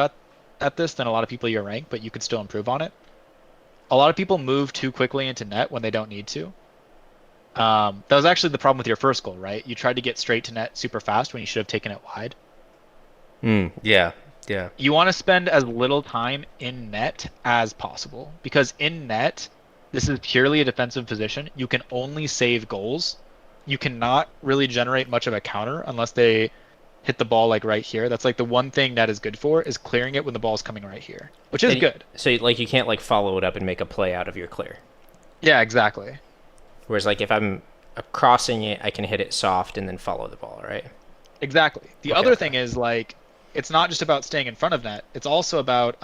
at this than a lot of people your rank, but you could still improve on it. A lot of people move too quickly into net when they don't need to. That was actually the problem with your first goal, right? You tried to get straight to net super fast when you should have taken it wide. Yeah, yeah. You want to spend as little time in net as possible because in net, this is purely a defensive position. You can only save goals. You cannot really generate much of a counter unless they hit the ball like right here. That's like the one thing that is good for is clearing it when the ball's coming right here, which is good. So like you can't like follow it up and make a play out of your clear. Yeah, exactly. Whereas like if I'm crossing it, I can hit it soft and then follow the ball, right? Exactly. The Okay, other okay. thing is like it's not just about staying in front of net. It's also about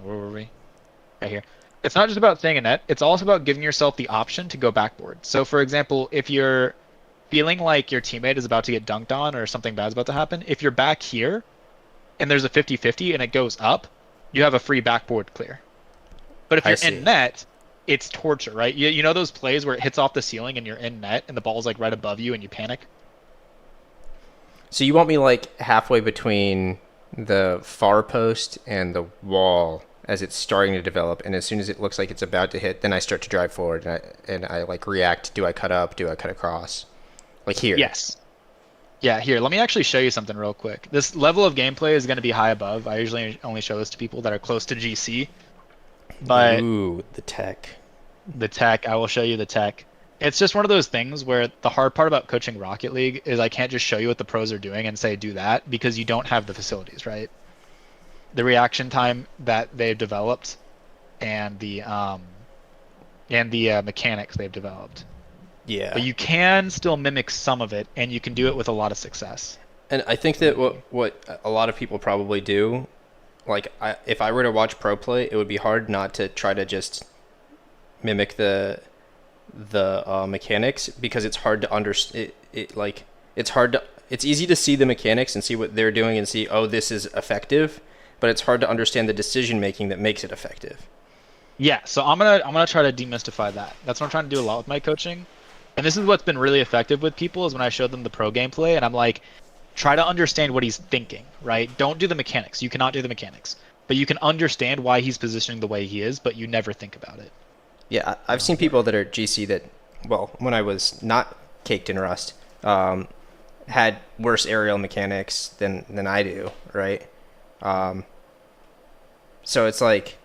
where were we? Right here. It's not just about staying in net. It's also about giving yourself the option to go backboard. So for example, if you're feeling like your teammate is about to get dunked on or something bad's about to happen, if you're back here and there's a 50-50 and it goes up, you have a free backboard clear. But if I you're see. in net, it's torture, right? You know those plays where it hits off the ceiling and you're in net and the ball's like right above you and you panic? So you want me like halfway between the far post and the wall as it's starting to develop, and as soon as it looks like it's about to hit, then I start to drive forward and I like react. Do I cut up? Do I cut across? Like here. Yes. Yeah, here, let me actually show you something real quick. This level of gameplay is going to be high above. I usually only show this to people that are close to GC, but Ooh, the tech. the tech, I will show you the tech. It's just one of those things where the hard part about coaching Rocket League is I can't just show you what the pros are doing and say do that because you don't have the facilities, right? The reaction time that they've developed and the mechanics they've developed. Yeah. But you can still mimic some of it, and you can do it with a lot of success. And I think that what a lot of people probably do, like if I were to watch pro play, it would be hard not to try to just mimic the mechanics because it's hard to understand. It's hard to. It's easy to see the mechanics and see what they're doing and see, oh, this is effective, but it's hard to understand the decision making that makes it effective. Yeah, so I'm gonna try to demystify that. That's what I'm trying to do a lot with my coaching. And this is what's been really effective with people is when I show them the pro gameplay and I'm like, try to understand what he's thinking, right? Don't do the mechanics. You cannot do the mechanics. But you can understand why he's positioning the way he is, but you never think about it. Yeah, I've seen people that are GC that, well, when I was not caked in Rust, had worse aerial mechanics than I do, right? So it's like,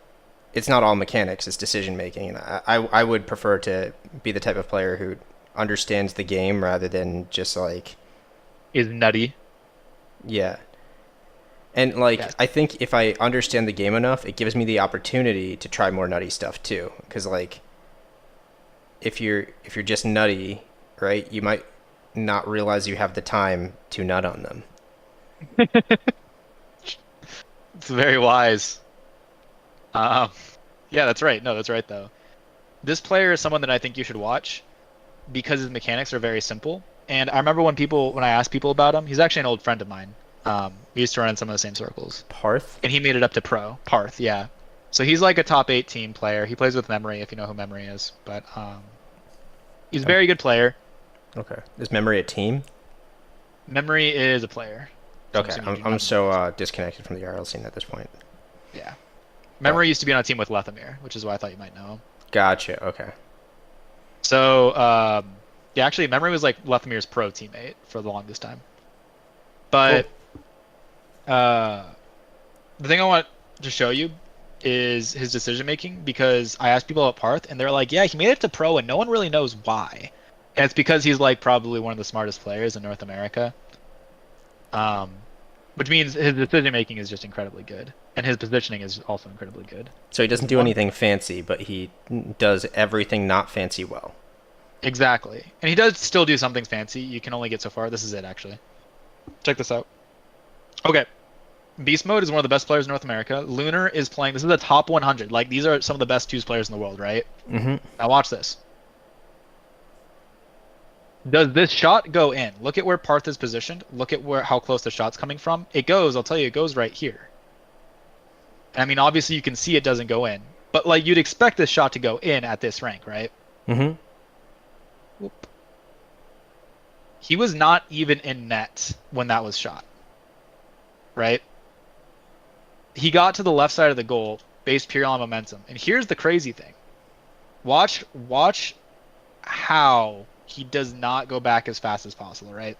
it's not all mechanics, it's decision making. And I would prefer to be the type of player who understands the game rather than just like is nutty. Yeah. And like Yes. I think if I understand the game enough, it gives me the opportunity to try more nutty stuff too. Because like if you're just nutty, right, you might not realize you have the time to nut on them. It's very wise. Um, yeah, that's right. No, that's right though. This player is someone that I think you should watch because his mechanics are very simple. And I remember when I asked people about him, he's actually an old friend of mine. We used to run in some of the same circles, Parth? and he made it up to pro. Parth, yeah. So he's like a top 8 team player. He plays with Memory, if you know who Memory is. But he's a Um, very good player. okay. Is memory a team? Memory is a player. So I'm Okay. assuming you I'm do I'm not so know. disconnected from the RL scene at this point. Yeah. But Memory used to be on a team with Lethamir, which is why I thought you might know him. gotcha. Okay. So, yeah, actually, Memory was like Lethamir's pro teammate for the longest time. Cool. But uh, the thing I want to show you is his decision making because I asked people about Parth and they're like, yeah, he made it to pro and no one really knows why. And it's because he's like probably one of the smartest players in North America. Um, which means his decision making is just incredibly good, and his positioning is also incredibly good. So he There's doesn't do one anything fancy, but he does everything not fancy well. exactly, and he does still do something fancy. You can only get so far. This is it actually. Check this out. Okay, Beast Mode is one of the best players in North America. Lunar is playing. This is the top 100. Like these are some of the best twos players in the world, right? Mm-hmm. Now watch this. Does this shot go in? Look at where Parth is positioned. Look at where how close the shot's coming from. It goes. I'll tell you, it goes right here. I mean, obviously you can see it doesn't go in, but like you'd expect this shot to go in at this rank, right? Mm-hmm. Whoop. He was not even in net when that was shot, right? He got to the left side of the goal based purely on momentum. And here's the crazy thing. Watch how he does not go back as fast as possible, right?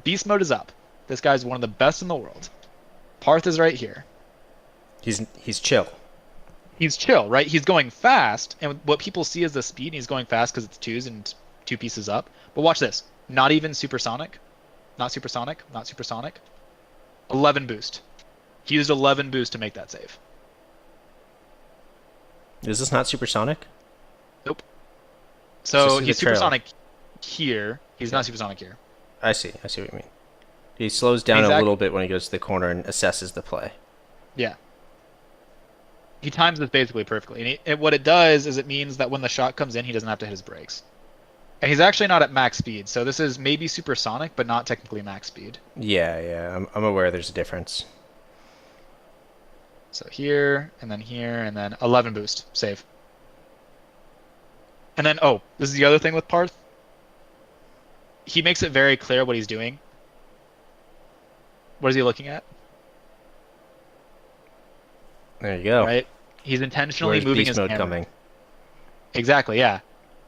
Beast mode is up. This guy's one of the best in the world. Parth is right here. He's chill. He's chill, right? He's going fast, and what people see is the speed, and he's going fast because it's twos and two pieces up. But watch this. Not even supersonic. Not supersonic. Not supersonic. 11 boost. He used 11 boost to make that save. Is this not supersonic? Nope. So So see he's the trail. supersonic here. He's Yeah. not supersonic here. I see. I see what you mean. He slows down a little bit when he goes to the corner and assesses the play. Yeah. He times this basically perfectly. And what it does is it means that when the shot comes in, he doesn't have to hit his brakes. And he's actually not at max speed, so this is maybe supersonic, but not technically max speed. Yeah, yeah. I'm aware there's a difference. So here, and then 11 boost, save. And then, oh, this is the other thing with Parth. He makes it very clear what he's doing. What is he looking at? There you go. Right? He's intentionally Where's moving beast his mode camera. coming? Exactly, yeah.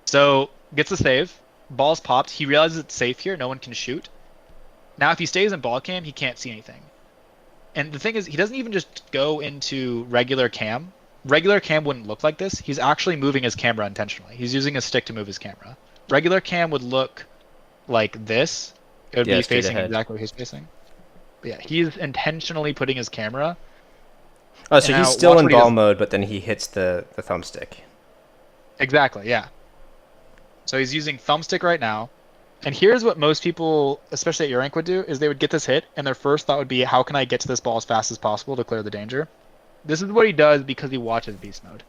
So, gets a save. Ball's popped. He realizes it's safe here. No one can shoot. Now, if he stays in ball cam, he can't see anything. And the thing is, he doesn't even just go into regular cam. Regular cam wouldn't look like this. He's actually moving his camera intentionally. He's using a stick to move his camera. Regular cam would look like this. It would Yeah, be straight facing ahead. exactly where he's facing. But yeah, he's intentionally putting his camera. Oh, so And he's now still watch in what he ball does. mode, but then he hits the thumbstick. Exactly, yeah. So he's using thumbstick right now. And here's what most people, especially at your rank, would do, is they would get this hit, and their first thought would be, how can I get to this ball as fast as possible to clear the danger? This is what he does because he watches beast mode.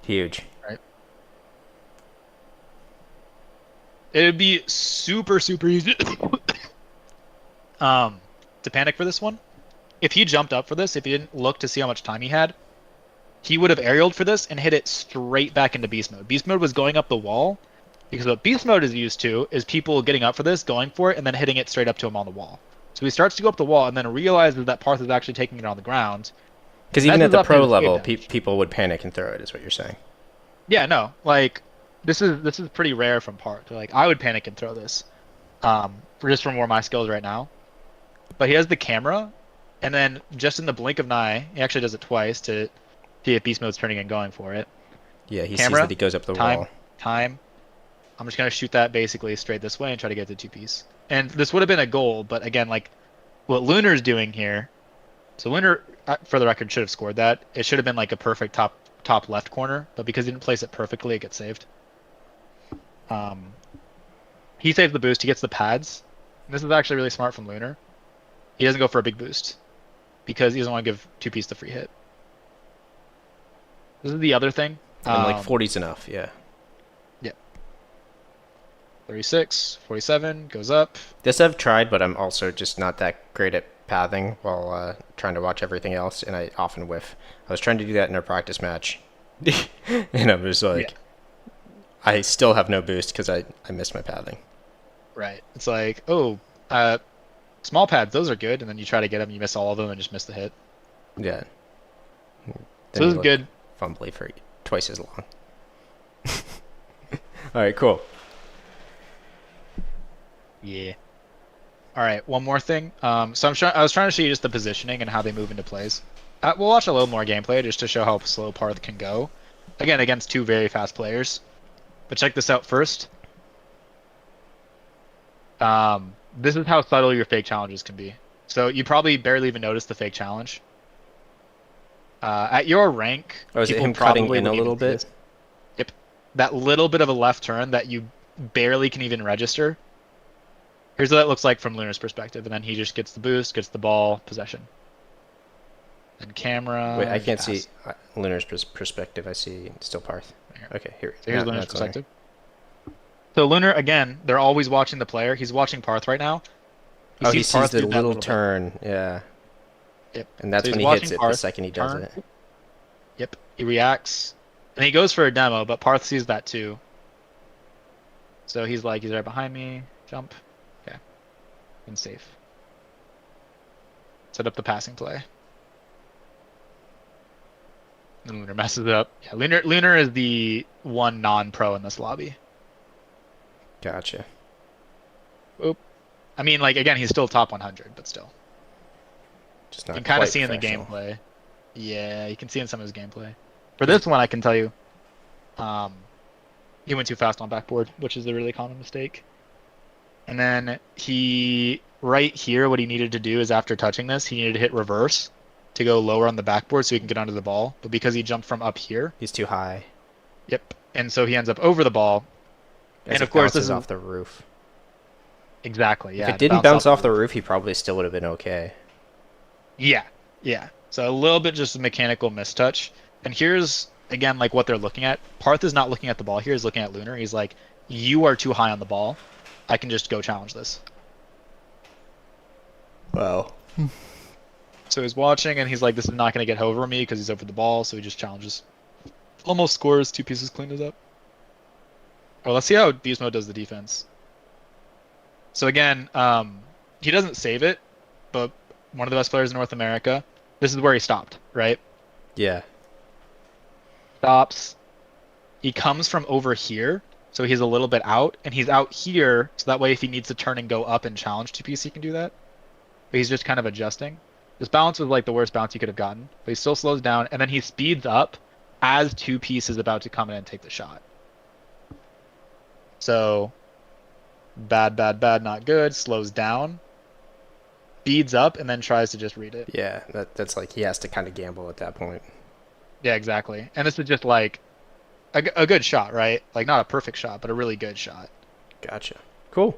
Huge. Right. It would be super, super easy to panic for this one. If he jumped up for this, if he didn't look to see how much time he had, he would have aerialed for this and hit it straight back into beast mode. Beast mode was going up the wall, because what beast mode is used to is people getting up for this, going for it, and then hitting it straight up to him on the wall. So he starts to go up the wall and then realizes that Parth is actually taking it on the ground. Because even Messes at the up pro his level, escape damage. people would panic and throw it, is what you're saying. Yeah, no, like this is pretty rare from Parth. Like I would panic and throw this, for just from where my skills right now. But he has the camera, and then just in the blink of an eye, he actually does it twice to see if beast mode's turning and going for it. Yeah, he sees Camera, that he goes up the time, wall. time. I'm just gonna shoot that basically straight this way and try to get the two piece. And this would have been a goal, but again, like what Lunar's doing here. So Lunar, for the record, should have scored that. It should have been like a perfect top left corner, but because he didn't place it perfectly, it gets saved. He saves the boost. He gets the pads. And this is actually really smart from Lunar. He doesn't go for a big boost because he doesn't want to give two piece the free hit. This is the other thing. And like 40's enough, yeah. Yeah. 36, 47, goes up. This I've tried, but I'm also just not that great at pathing while trying to watch everything else, and I often whiff. I was trying to do that in a practice match, and I was like, Yeah. I still have no boost because I missed my pathing. Right. It's like, oh, small pads, those are good, and then you try to get them, you miss all of them, and just miss the hit. Yeah. So this is good. Fumbly for twice as long. All right, cool. Yeah. All right, one more thing. I was trying to show you just the positioning and how they move into plays. We'll watch a little more gameplay just to show how slow Parth can go. Again, against two very fast players. But check this out first. This is how subtle your fake challenges can be. So you probably barely even notice the fake challenge. At your rank, Oh, is it people him cutting probably in a wouldn't little even see bit? this. Yep. That little bit of a left turn that you barely can even register. Here's what that looks like from Lunar's perspective, and then he just gets the boost, gets the ball, possession. And camera. Wait, I can't pass. see Lunar's perspective. I see still Parth. Here. Okay, here. So here's now Lunar's it's on perspective. So Lunar, again, they're always watching the player. He's watching Parth right now. He sees Parth the do that little bit. turn, yeah. Yep. And that's So when he's he hits watching it the Parth second he does turn. it. Yep. He reacts. And he goes for a demo, but Parth sees that too. So he's like, he's right behind me. Jump. Okay. And safe. Set up the passing play. And Lunar messes it up. Yeah, Lunar is the one non-pro in this lobby. Gotcha. Oop. I mean, like, again, he's still top 100, but still. Just You not can kind quite of see in the professional. gameplay. Yeah, you can see in some of his gameplay. For this one, I can tell you, he went too fast on backboard, which is a really common mistake. And then right here, what he needed to do is after touching this, he needed to hit reverse to go lower on the backboard so he can get onto the ball. But because he jumped from up here, He's too high. yep, and so he ends up over the ball. As And it of course, bounces this is off the roof. exactly, yeah. If it didn't bounce off the roof. roof, he probably still would have been okay. Yeah, yeah. So a little bit just a mechanical mistouch. And here's, again, like what they're looking at. Parth is not looking at the ball here, he's looking at Lunar. He's like, you are too high on the ball. I can just go challenge this. Wow. So he's watching, and he's like, this is not going to get over me because he's over the ball, so he just challenges. Almost scores, two pieces cleaned it up. Oh, let's see how Beast Mode does the defense. So again, he doesn't save it, but one of the best players in North America. This is where he stopped, right? Yeah. Stops. He comes from over here, so he's a little bit out, and he's out here, so that way if he needs to turn and go up and challenge two piece, he can do that. But he's just kind of adjusting. This bounce was like the worst bounce he could have gotten, but he still slows down, and then he speeds up as two piece is about to come in and take the shot. So, bad, not good, slows down, speeds up, and then tries to just read it. Yeah, that's like he has to kind of gamble at that point. Yeah, exactly. And this is just like a good shot, right? Like not a perfect shot, but a really good shot. Gotcha. Cool.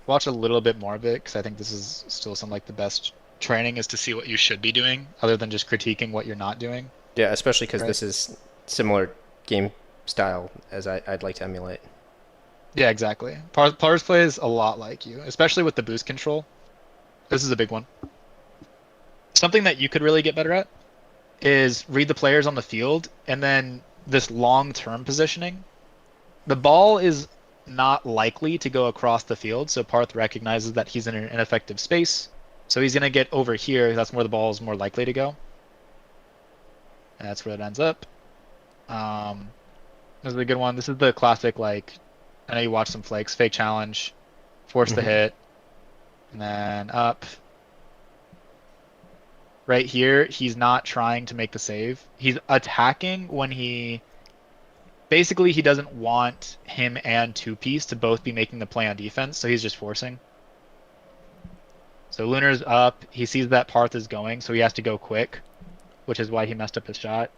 Watch a little bit more of it because I think this is still some like the best training is to see what you should be doing other than just critiquing what you're not doing. Yeah, especially because Right. this is similar game style as I'd like to emulate. Yeah, exactly. Pars plays a lot like you, especially with the boost control. This is a big one. Something that you could really get better at is read the players on the field and then this long-term positioning. The ball is not likely to go across the field, so Parth recognizes that he's in an ineffective space. So he's going to get over here. That's where the ball is more likely to go. And that's where it ends up. This is a good one. This is the classic, like, I know you watched some flakes, fake challenge, force the hit, and then up. Right here, he's not trying to make the save. He's attacking when he Basically, he doesn't want him and two piece to both be making the play on defense, so he's just forcing. So Lunar's up. He sees that Parth is going, so he has to go quick, which is why he messed up his shot.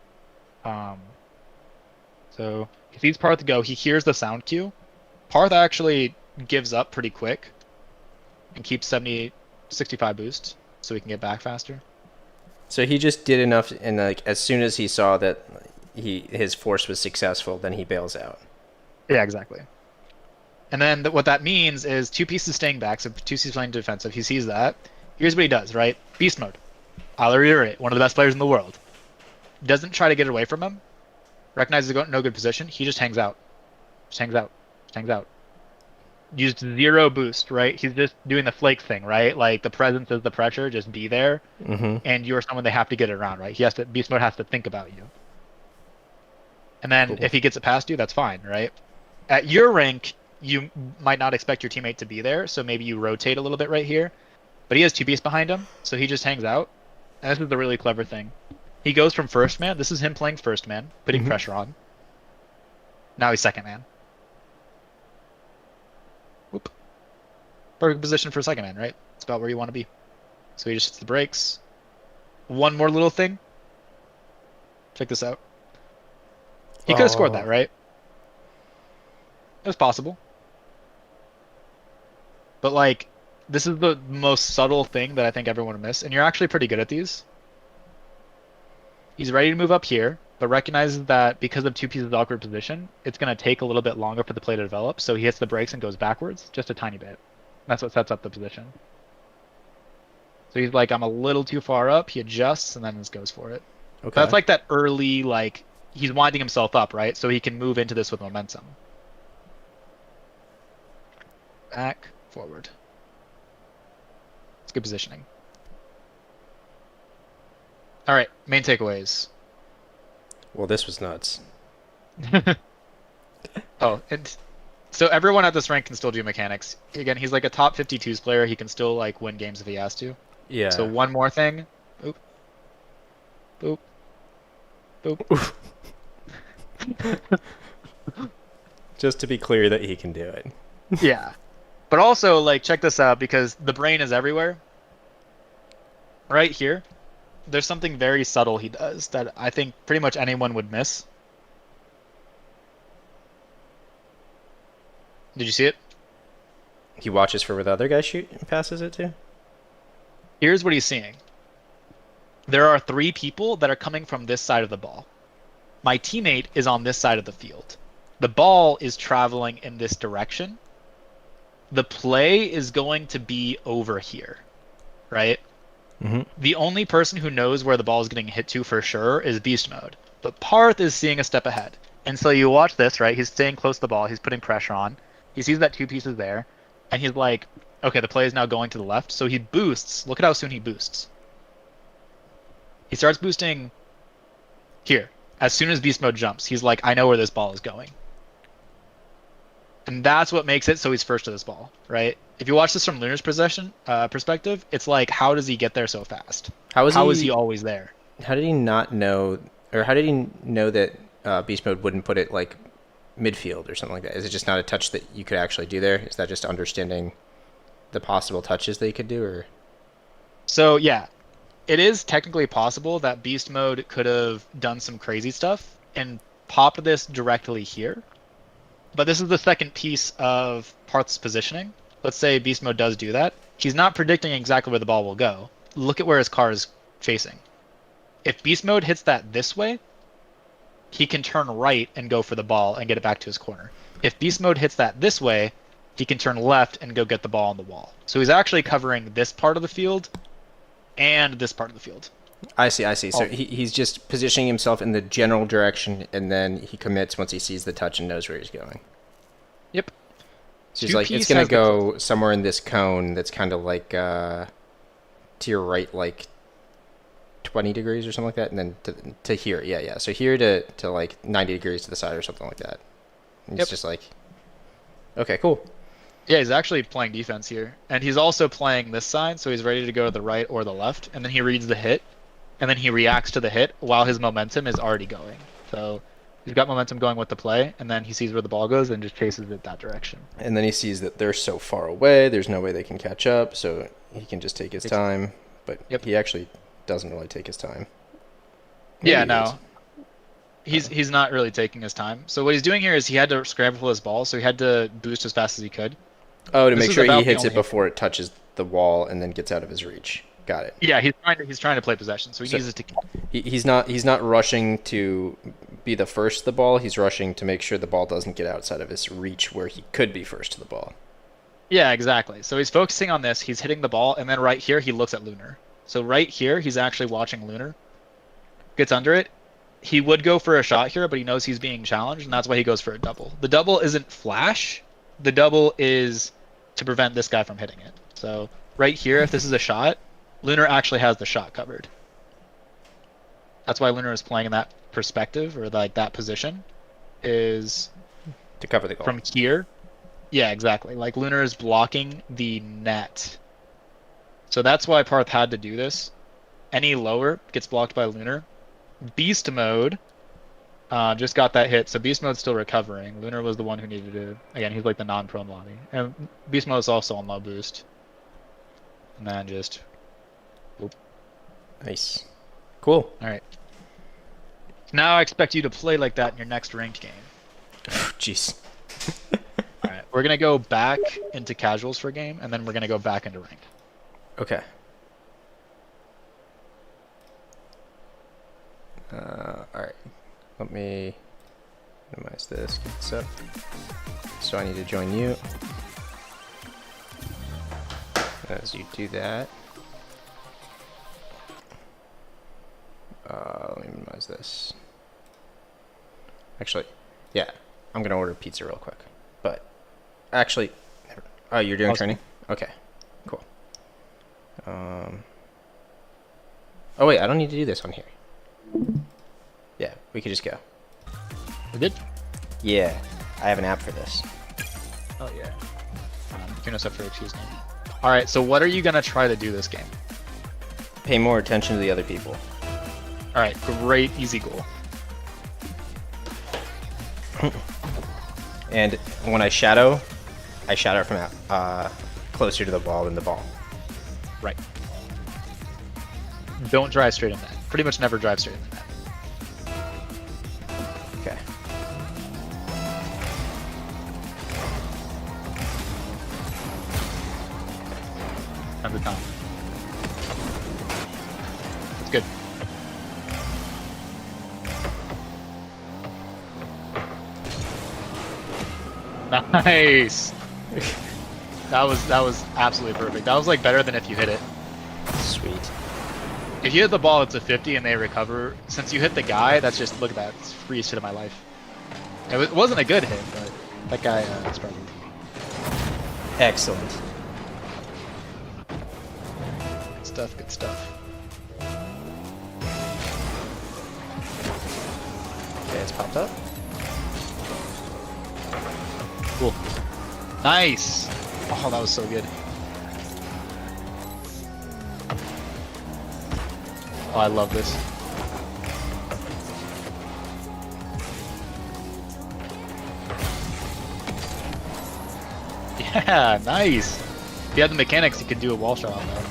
So he sees Parth go. He hears the sound cue. Parth actually gives up pretty quick and keeps 65 boost, so he can get back faster. So he just did enough, and like as soon as he saw that his force was successful, then he bails out. Yeah, exactly. And then what that means is two pieces staying back, so two pieces playing defensive. He sees that. Here's what he does, right? Beast mode. I'll reiterate, one of the best players in the world. Doesn't try to get away from him. Recognizes no good position. He just hangs out. Just hangs out. Just hangs out. Used 0 boost, right? He's just doing the flake thing, right? Like the presence is the pressure. Just be there, and you're someone they have to get around, right? Beast mode has to think about you. And then if he gets it past you, that's fine, right? At your rank, you might not expect your teammate to be there, so maybe you rotate a little bit right here. But he has 2 beasts behind him, so he just hangs out. And this is the really clever thing. He goes from first man. This is him playing first man, putting pressure on. Now he's second man. Whoop. Perfect position for second man, right? It's about where you want to be. So he just hits the brakes. One more little thing. Check this out. He could have scored that, right? It was possible. But, like, this is the most subtle thing that I think everyone would miss, and you're actually pretty good at these. He's ready to move up here, but recognizes that because of two pieces of awkward position, it's going to take a little bit longer for the play to develop, so he hits the brakes and goes backwards, just a tiny bit. That's what sets up the position. So he's like, I'm a little too far up, he adjusts, and then just goes for it. Okay. That's like that early, like, he's winding himself up, right? So he can move into this with momentum. Back, forward. It's good positioning. All right, main takeaways. Well, this was nuts. Oh, and so everyone at this rank can still do mechanics. Again, he's like a top 52s player. He can still like win games if he has to. Yeah. So one more thing. Boop. Boop. Boop. Just to be clear that he can do it. Yeah. But also, like, check this out, because the brain is everywhere. Right here, there's something very subtle he does that I think pretty much anyone would miss. Did you see it? He watches for where the other guy passes it to? Here's what he's seeing. There are 3 people that are coming from this side of the ball. My teammate is on this side of the field. The ball is traveling in this direction. The play is going to be over here, right? Mm-hmm. The only person who knows where the ball is getting hit to for sure is beast mode. But Parth is seeing a step ahead. And so you watch this, right? He's staying close to the ball. He's putting pressure on. He sees that 2 pieces there. And he's like, okay, the play is now going to the left. So he boosts. Look at how soon he boosts. He starts boosting here. As soon as beast mode jumps, he's like, I know where this ball is going. And that's what makes it so he's first to this ball, right? If you watch this from Lunar's perspective, it's like, how does he get there so fast? How is he always there? How did he not know, or how did he know that Beast Mode wouldn't put it like midfield or something like that? Is it just not a touch that you could actually do there? Is that just understanding the possible touches that you could do, or? So yeah, it is technically possible that Beast Mode could have done some crazy stuff and popped this directly here. But this is the second piece of Parth's positioning. Let's say Beast Mode does do that. He's not predicting exactly where the ball will go. Look at where his car is facing. If Beast Mode hits that this way, he can turn right and go for the ball and get it back to his corner. If Beast Mode hits that this way, he can turn left and go get the ball on the wall. So he's actually covering this part of the field and this part of the field. I see. So he's just positioning himself in the general direction, and then he commits once he sees the touch and knows where he's going. Yep. So he's like, it's going to go somewhere in this cone that's kind of like to your right, like 20 degrees or something like that, and then to here. Yeah. So here to like 90 degrees to the side or something like that. And it's just like, okay, cool. Yeah, he's actually playing defense here. And he's also playing this side, so he's ready to go to the right or the left. And then he reads the hit, and then he reacts to the hit while his momentum is already going. So He's got momentum going with the play, and then he sees where the ball goes and just chases it that direction. And then he sees that they're so far away, there's no way they can catch up, so he can just take his time. But he actually doesn't really take his time. Maybe yeah, no. He's not really taking his time. So what he's doing here is he had to scramble for his ball, so he had to boost as fast as he could. Oh, to make sure he hits it before it touches the wall and then gets out of his reach. Got it. Yeah, he's trying to play possession, so he needs it to. He's not rushing to be the first to the ball. He's rushing to make sure the ball doesn't get outside of his reach where he could be first to the ball. Yeah, exactly. So he's focusing on this. He's hitting the ball, and then right here he looks at Lunar. So right here he's actually watching Lunar. Gets under it. He would go for a shot here, but he knows he's being challenged, and that's why he goes for a double. The double isn't flash. The double is to prevent this guy from hitting it. So right here, if this is a shot, Lunar actually has the shot covered. That's why Lunar is playing in that perspective, or like that position, is to cover the goal. From here. Yeah, exactly. Like Lunar is blocking the net. So that's why Parth had to do this. Any lower gets blocked by Lunar. Beast mode just got that hit, so Beast mode's still recovering. Lunar was the one who needed to. Again, he's like the non-prone body, and Beast mode is also on low boost. And then just. Whoop. Nice. Cool. All right. Now I expect you to play like that in your next ranked game. Jeez. All right, we're gonna go back into casuals for a game, and then we're gonna go back into ranked. Okay. Alright, let me minimize this, get this up. So I need to join you. As you do that, let me minimize this. Actually, yeah, I'm gonna order pizza real quick. But actually, oh, you're doing training? Okay, cool. Oh wait, I don't need to do this on here. Yeah, we could just go. We good? Yeah, I have an app for this. Oh yeah. Tune us up for excuse me. All right, so what are you gonna try to do this game? Pay more attention to the other people. All right, great, easy goal. And when I shadow from closer to the ball than the ball. Right. Don't drive straight in that. Pretty much never drive straight in the net. Okay. Time to time. It's good. Nice. That was absolutely perfect. That was like better than if you hit it. Sweet. If you hit the ball, it's a 50 and they recover. Since you hit the guy, that's just, look at that. It's the freest hit of my life. It wasn't a good hit, but that guy is probably. Excellent. Good stuff, good stuff. Okay, it's popped up. Cool. Nice! Oh, that was so good. Oh, I love this. Yeah, nice. If you had the mechanics, you could do a wall shot on that.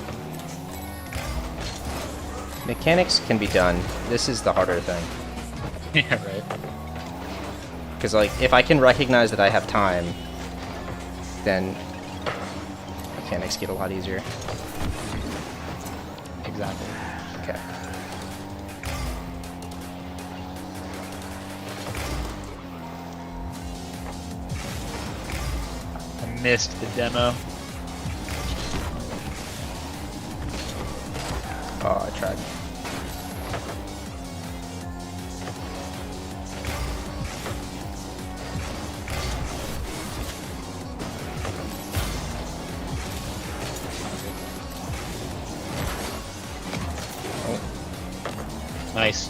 Mechanics can be done. This is the harder thing. Yeah, right. Because, like, if I can recognize that I have time, then mechanics get a lot easier. Exactly. Okay. I missed the demo. Oh, I tried. Nice.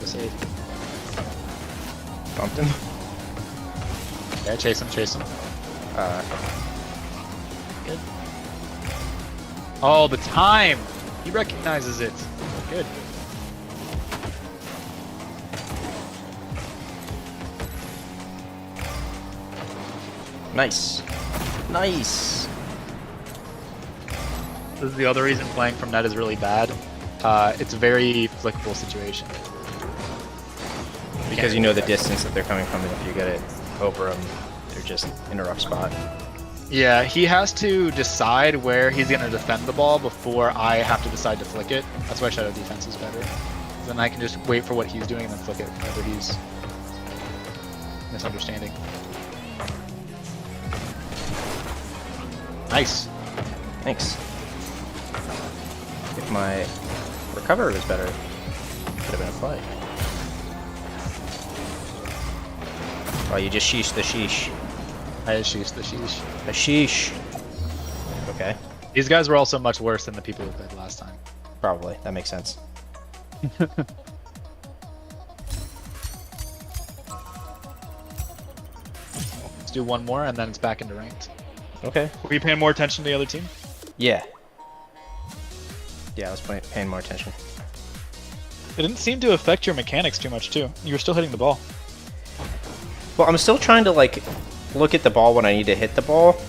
Good save. Bumped him. Yeah, chase him, chase him. Uh, Good. Oh, the time! He recognizes it. Good. Nice. Nice. This is the other reason playing from net is really bad. It's a very flickable situation. Because you know the distance that they're coming from, and if you get it over them, they're just in a rough spot. Yeah, he has to decide where he's going to defend the ball before I have to decide to flick it. That's why Shadow Defense is better. Then I can just wait for what he's doing and then flick it whenever he's misunderstanding. Nice. Thanks. If my recovery was better, it could have been a play. Oh, you just sheesh the sheesh. I sheesh the sheesh. A sheesh. Okay. These guys were also much worse than the people who played last time. Probably. That makes sense. Let's do one more and then it's back into ranked. Okay. Were you paying more attention to the other team? Yeah. Yeah, I was paying more attention. It didn't seem to affect your mechanics too much, too. You were still hitting the ball. Well, I'm still trying to, like, look at the ball when I need to hit the ball.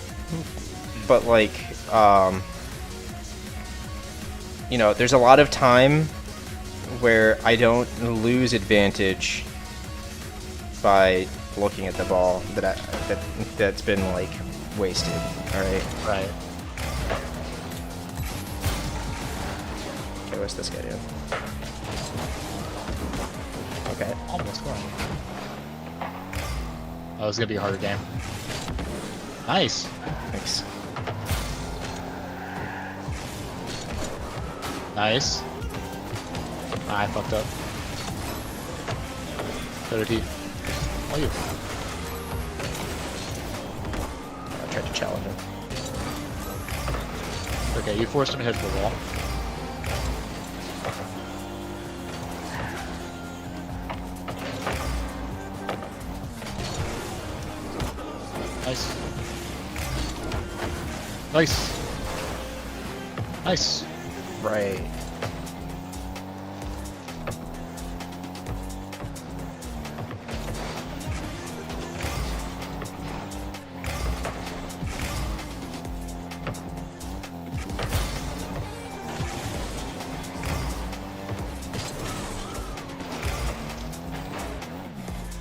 But, like, you know, there's a lot of time where I don't lose advantage by looking at the ball that's been, like, wasted. Alright? Right. Okay, what's this guy doing? Okay. Almost won. Oh, it's gonna be a harder game. Nice. Thanks. Nice. Ah, I fucked up. Better T. Oh, you. I tried to challenge him. Okay, you forced him to hit the wall. Nice. Nice. Nice. Right.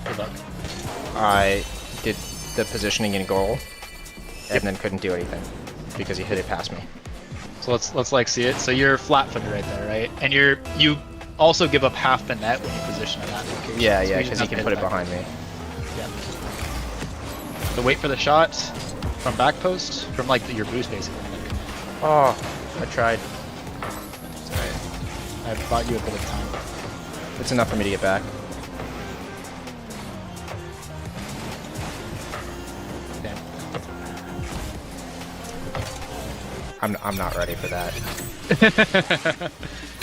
Good luck. I did the positioning in goal, and then couldn't do anything because he hit it past me. So let's like see it. So you're flat-footed right there, right? And you also give up half the net when you position in that location. Yeah, So yeah, you because just he have can to put it hit behind me. Yeah. So wait for the shot from back post, from like your boost basically. Oh, I tried. It's alright. I bought you a bit of time. It's enough for me to get back. Damn. I'm not ready for that.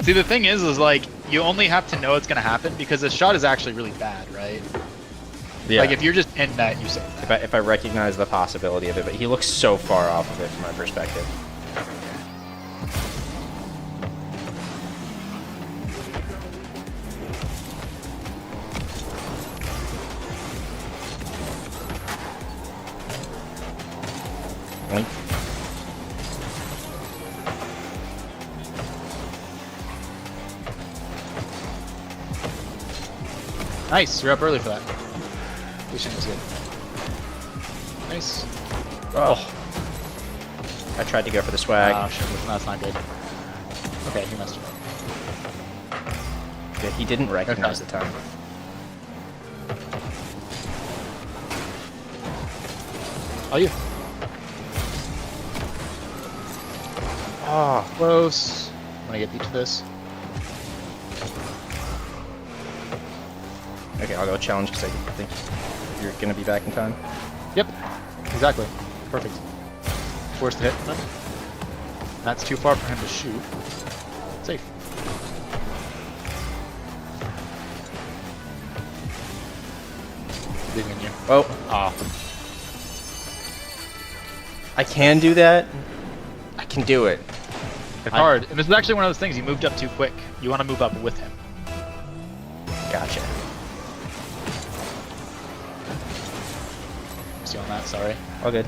See, the thing is like you only have to know it's gonna happen because the shot is actually really bad, right? Yeah. Like if you're just in net, you save that. if I recognize the possibility of it, but he looks so far off of it from my perspective. Oink. Nice, you're up early for that. Vision was good. Nice. Oh. I tried to go for the swag. Oh shit, that's not good. Okay, he messed it up. Yeah, he didn't recognize the time. Oh, you. Oh. Close. I'm gonna get beat to this. Okay, I'll go challenge because I think you're gonna be back in time. Yep. Exactly. Perfect. Forced to hit. That's too far for him to shoot. Safe. Leaving you. Oh, Ah. I can do that. I can do it. It's hard. And this is actually one of those things. You moved up too quick. You want to move up with him. Gotcha. See on that, sorry. All good.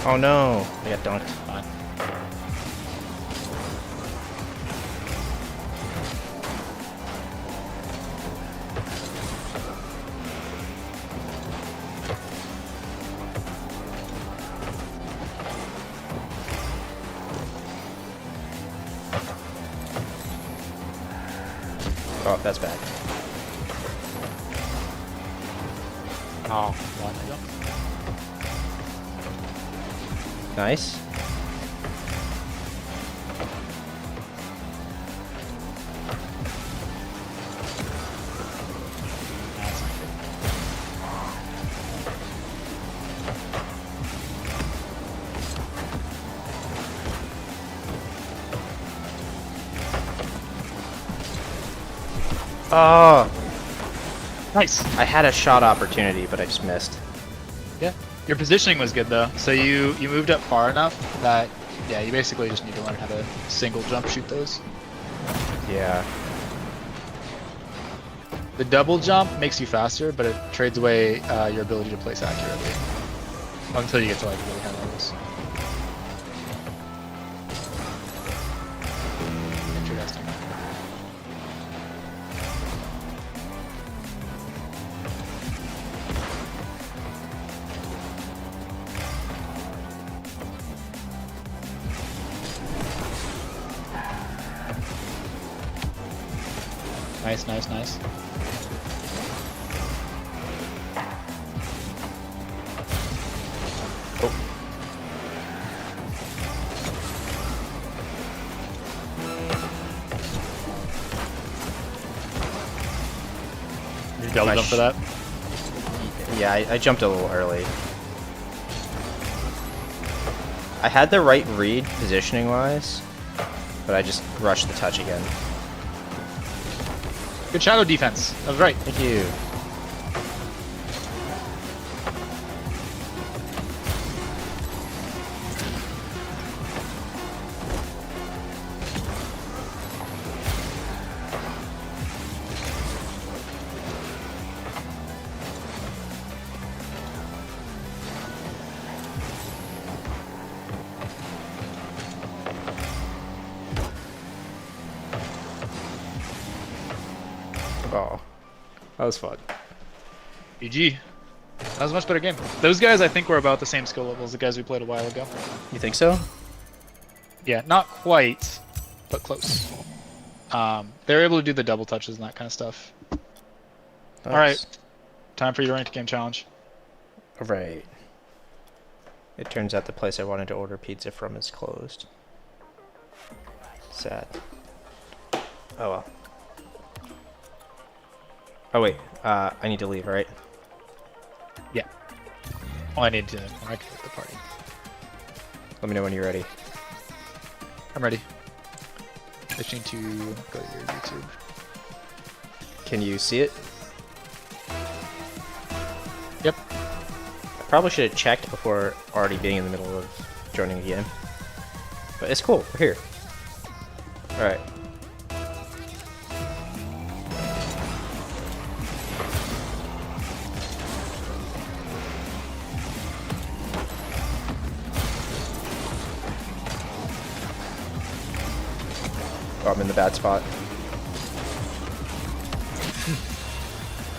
Oh no, I got dunked. Fine. Oh, that's bad. Oh, one. Nice. That's not good. Oh, Nice. I had a shot opportunity, but I just missed. Yeah. Your positioning was good though. So you moved up far enough that yeah, you basically just need to learn how to single jump shoot those. Yeah. The double jump makes you faster, but it trades away your ability to place accurately until you get to like really high levels. Interesting. Nice, nice, nice. Oh. You double jump for that? Yeah, I jumped a little early. I had the right read positioning wise, but I just rushed the touch again. Good shadow defense. That was right. Thank you. Oh, that was fun. GG. That was a much better game. Those guys, I think, were about the same skill level as the guys we played a while ago. You think so? Yeah, not quite, but close. They're able to do the double touches and that kind of stuff. Nice. All right, time for your ranked game challenge. All right. It turns out the place I wanted to order pizza from is closed. Sad. Oh well. Oh wait, I need to leave, right? Yeah. Oh, I need to activate the party. Let me know when you're ready. I'm ready. I just need to go to your YouTube. Can you see it? Yep. I probably should have checked before already being in the middle of joining a game. But it's cool, we're here. Alright. Oh, I'm in the bad spot.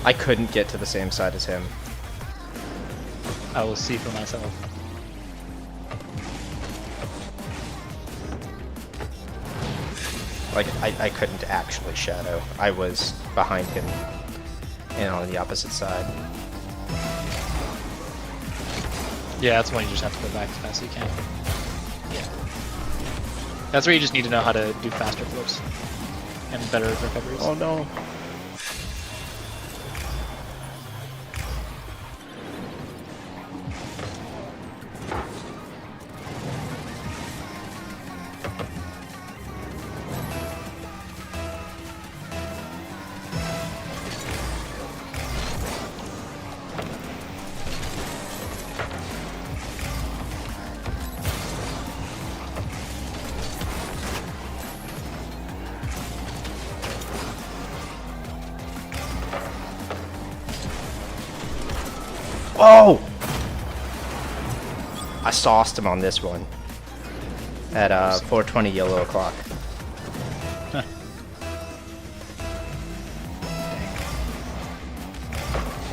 I couldn't get to the same side as him. I will see for myself. Like, I couldn't actually shadow. I was behind him and on the opposite side. Yeah, that's when you just have to go back as fast as you can. Yeah. That's where you just need to know how to do faster flips and better recoveries. Oh no. Oh! I sauced him on this one. At 4:20 yellow o'clock.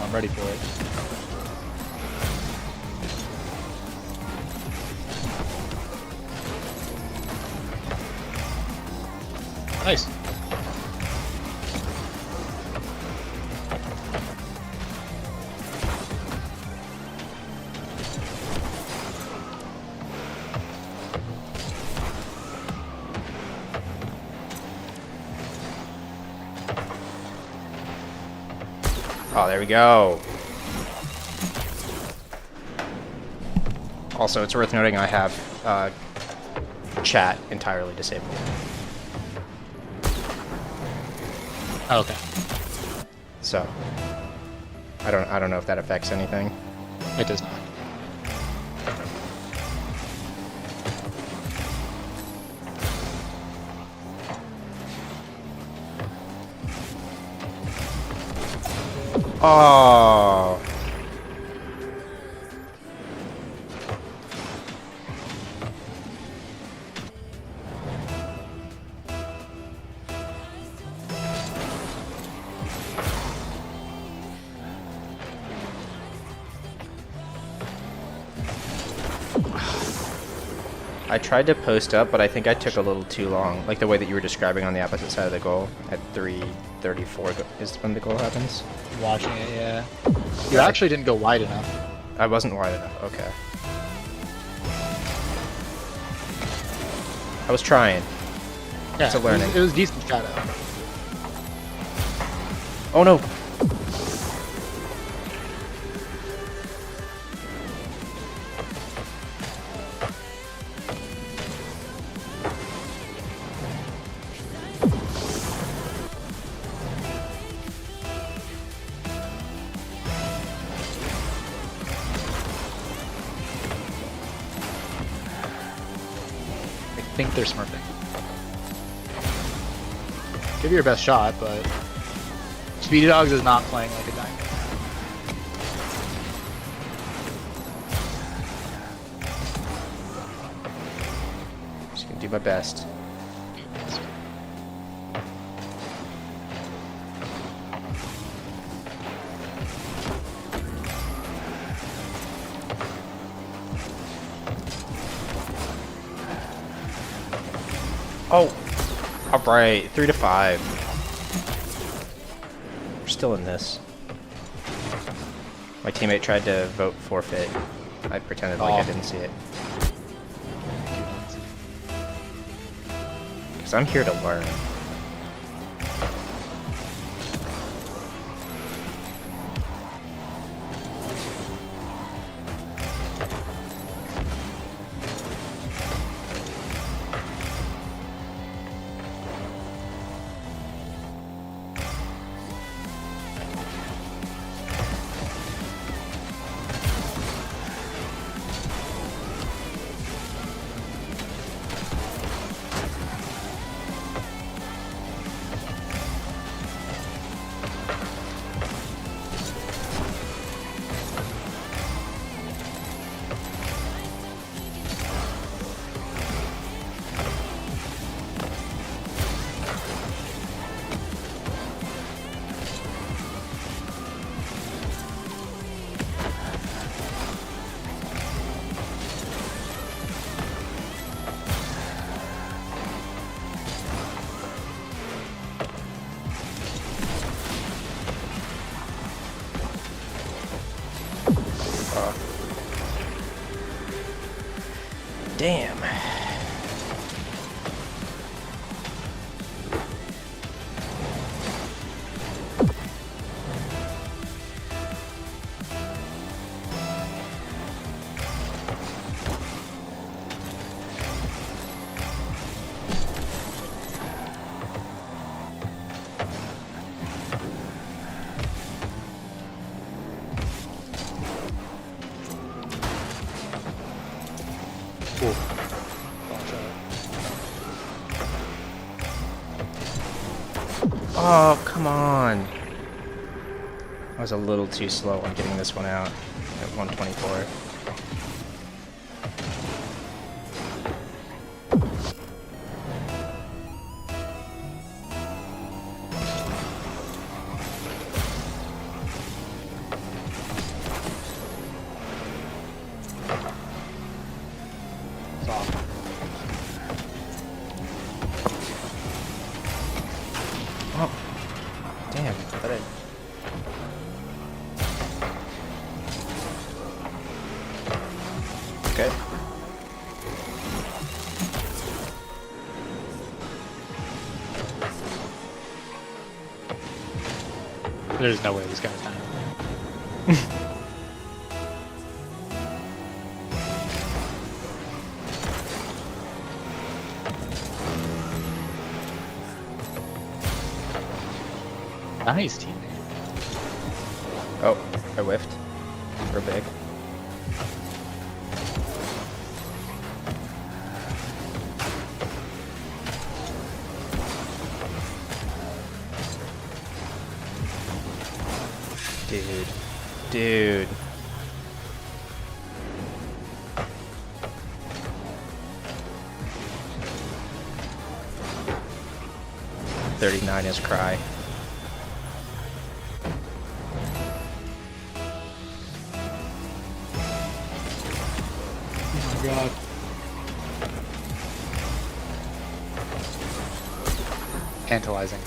I'm ready for it. Nice. Oh, there we go. Also, it's worth noting I have chat entirely disabled. Oh, okay. So, I don't know if that affects anything. It does not. Oh. I tried to post up, but I think I took a little too long. Like the way that you were describing on the opposite side of the goal at 3:34 is when the goal happens. Watching it, yeah. You actually didn't go wide enough. I wasn't wide enough. Okay. I was trying. Yeah, It's a learning. It was decent shadow. Oh no. I think they're smurfing. Give it your best shot, but Speedy Dogs is not playing like a diamond. Just gonna do my best. Oh, all right, 3-5. We're still in this. My teammate tried to vote forfeit. I pretended like I didn't see it. Because I'm here to learn. Damn. Oh, come on. I was a little too slow on getting this one out. at 124. Oh, damn! I thought I... Okay. There's no way this guy's dying. Nice teammate. Oh, I whiffed. We're big. Dude. 39 is cry. Oh my god. Tantalizing.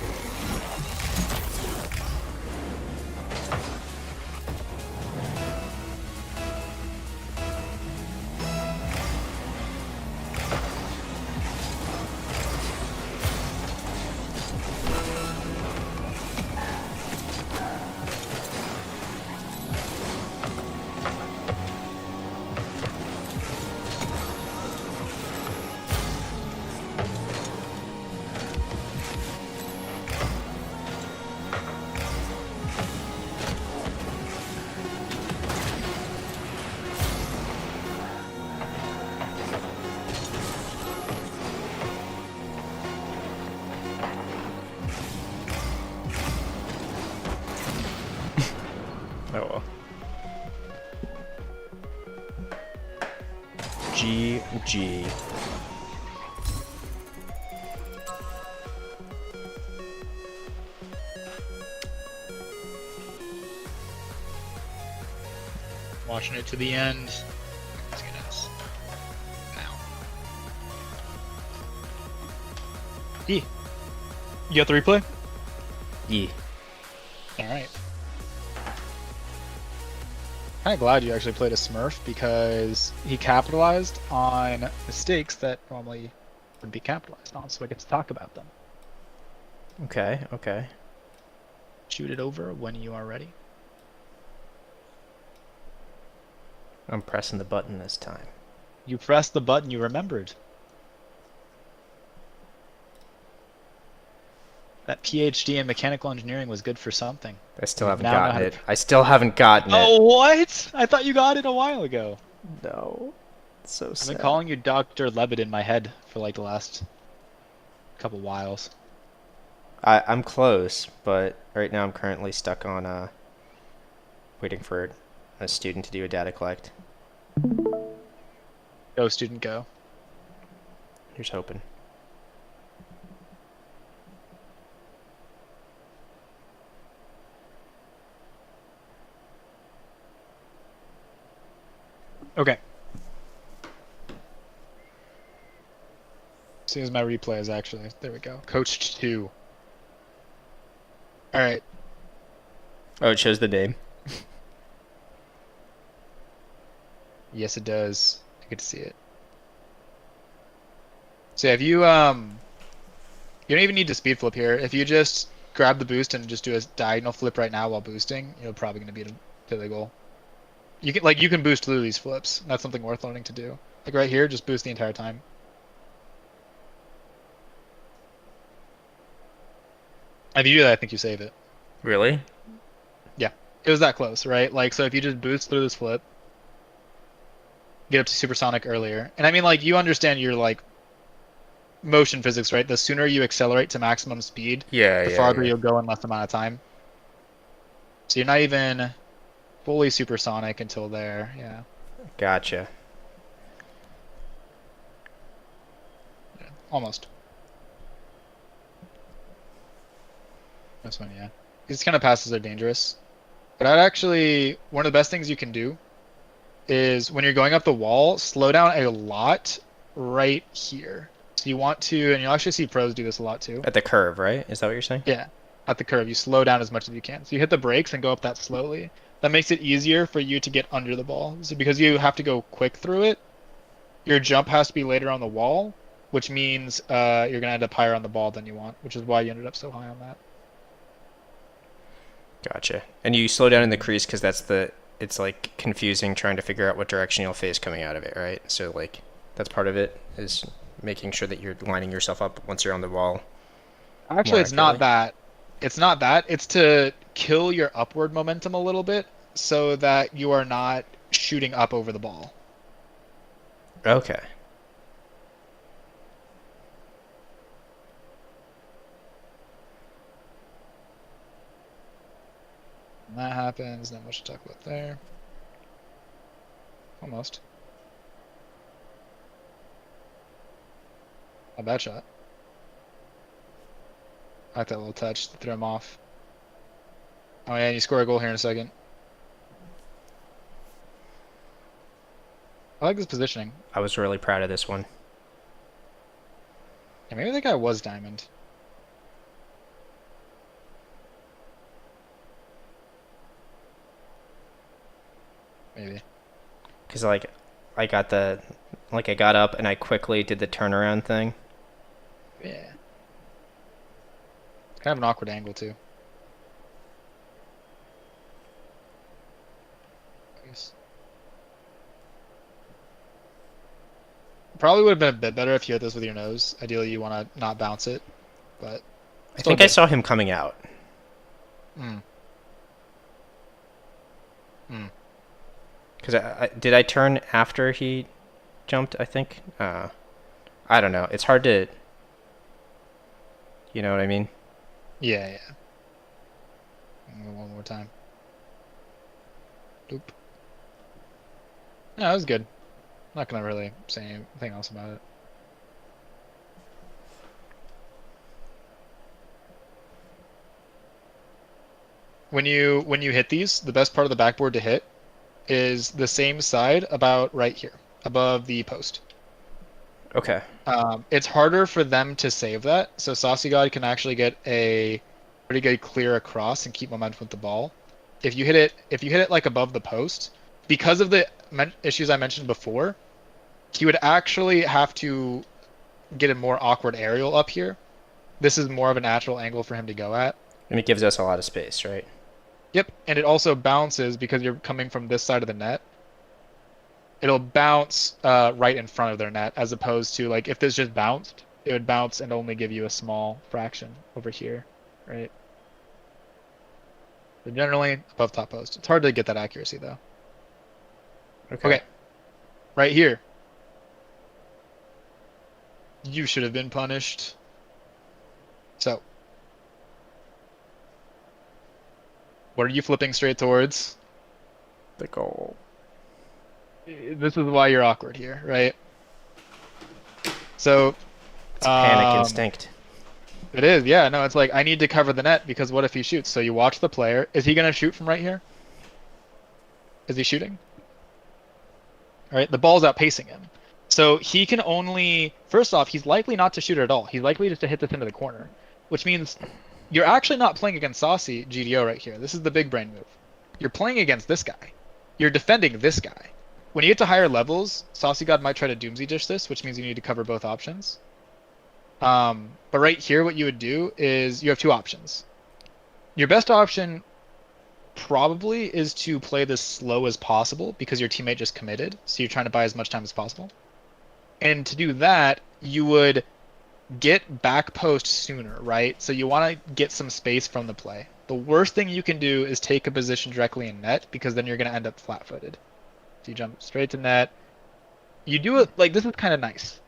Oh well. GG. Watching it to the end. Let's get us. Now. You got the replay? Yeah. Alright. Kind of glad you actually played a Smurf because he capitalized on mistakes that normally wouldn't be capitalized on, so I get to talk about them. Okay, okay. Shoot it over when you are ready. I'm pressing the button this time. You pressed the button you remembered. That PhD in mechanical engineering was good for something. I still haven't Now know how gotten to it. I still haven't gotten it. Oh, what? I thought you got it a while ago. No. It's so I've sad. been calling you Dr. Levitt in my head for like the last couple whiles. I'm close, but right now I'm currently stuck on waiting for a student to do a data collect. Go, student, go. Here's hoping. Okay. See as my replay is actually. There we go. Coach 2. Alright. Oh, it shows the name. Yes, it does. I get to see it. So if you don't even need to speed flip here. If you just grab the boost and just do a diagonal flip right now while boosting, you're probably gonna beat the goal. You can boost through these flips. That's something worth learning to do. Like right here, just boost the entire time. If you do that, I think you save it. Really? Yeah, it was that close, right? Like, so if you just boost through this flip, get up to supersonic earlier, and I mean, like, you understand your like motion physics, right? The sooner you accelerate to maximum speed, Yeah, the farther you'll go in less amount of time. So you're not even fully supersonic until there. Yeah. Gotcha. Almost. This one, yeah. These kind of passes are dangerous. But I'd actually, one of the best things you can do is when you're going up the wall, slow down a lot right here. So you want to, and you'll actually see pros do this a lot too. At the curve, right? Is that what you're saying? Yeah, at the curve, you slow down as much as you can. So you hit the brakes and go up that slowly. That makes it easier for you to get under the ball. So because you have to go quick through it, your jump has to be later on the wall, which means you're gonna end up higher on the ball than you want, which is why you ended up so high on that. Gotcha. And you slow down in the crease because it's like confusing trying to figure out what direction you'll face coming out of it, right? So like that's part of it is making sure that you're lining yourself up once you're on the wall. Actually, it's not accurately. that. It's not that. It's to kill your upward momentum a little bit so that you are not shooting up over the ball. Okay. When that happens, not much to talk about there. Almost. A bad shot. I like that little touch to throw him off. Oh yeah, and you score a goal here in a second. I like this positioning. I was really proud of this one. Yeah, maybe that guy was diamond. Maybe. Because like I got I got up and I quickly did the turnaround thing. Yeah. Kind of an awkward angle too. Nice. Probably would have been a bit better if you hit this with your nose. Ideally, you want to not bounce it, but I still think I good. saw him coming out. Mm. Mm. Because did I turn after he jumped? I think. I don't know. It's hard to. You know what I mean? Yeah, yeah. One more time. Doop. No, that was good. Not gonna really say anything else about it. When you hit these, the best part of the backboard to hit is the same side about right here, above the post. Okay. It's harder for them to save that, so Saucy God can actually get a pretty good clear across and keep momentum with the ball. If you hit it like above the post, because of the issues I mentioned before, he would actually have to get a more awkward aerial up here. This is more of a natural angle for him to go at. And it gives us a lot of space, right? Yep, and it also bounces because you're coming from this side of the net. It'll bounce right in front of their net, as opposed to like if this just bounced, it would bounce and only give you a small fraction over here, right? So generally above top post. It's hard to get that accuracy though. Okay, right here. You should have been punished. So, what are you flipping straight towards? The goal. This is why you're awkward here, right? So, It's a panic instinct. it is, yeah. No, it's like I need to cover the net because what if he shoots? So you watch the player. Is he gonna shoot from right here? Is he shooting? All right, the ball's outpacing him. So he can only, first off, he's likely not to shoot it at all. He's likely just to hit this into the corner, which means you're actually not playing against Saucy GDO right here. This is the big brain move. You're playing against this guy. You're defending this guy. When you get to higher levels, Saucy God might try to Doomsy Dish this, which means you need to cover both options. But right here, what you would do is you have two options. Your best option probably is to play this slow as possible because your teammate just committed, so you're trying to buy as much time as possible. And to do that, you would get back post sooner, right? So you want to get some space from the play. The worst thing you can do is take a position directly in net because then you're going to end up flat-footed. So you jump straight to net. You do it like this is kind of nice.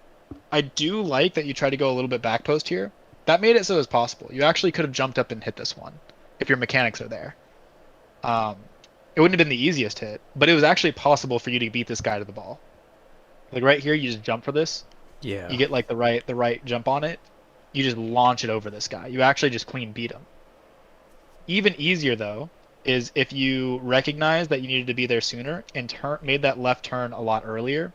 I do like that you try to go a little bit back post here. That made it so it's possible. You actually could have jumped up and hit this one if your mechanics are there. It wouldn't have been the easiest hit, but it was actually possible for you to beat this guy to the ball. Like right here, you just jump for this. Yeah. You get like the right jump on it. You just launch it over this guy. You actually just clean beat him. Even easier though is if you recognize that you needed to be there sooner and made that left turn a lot earlier.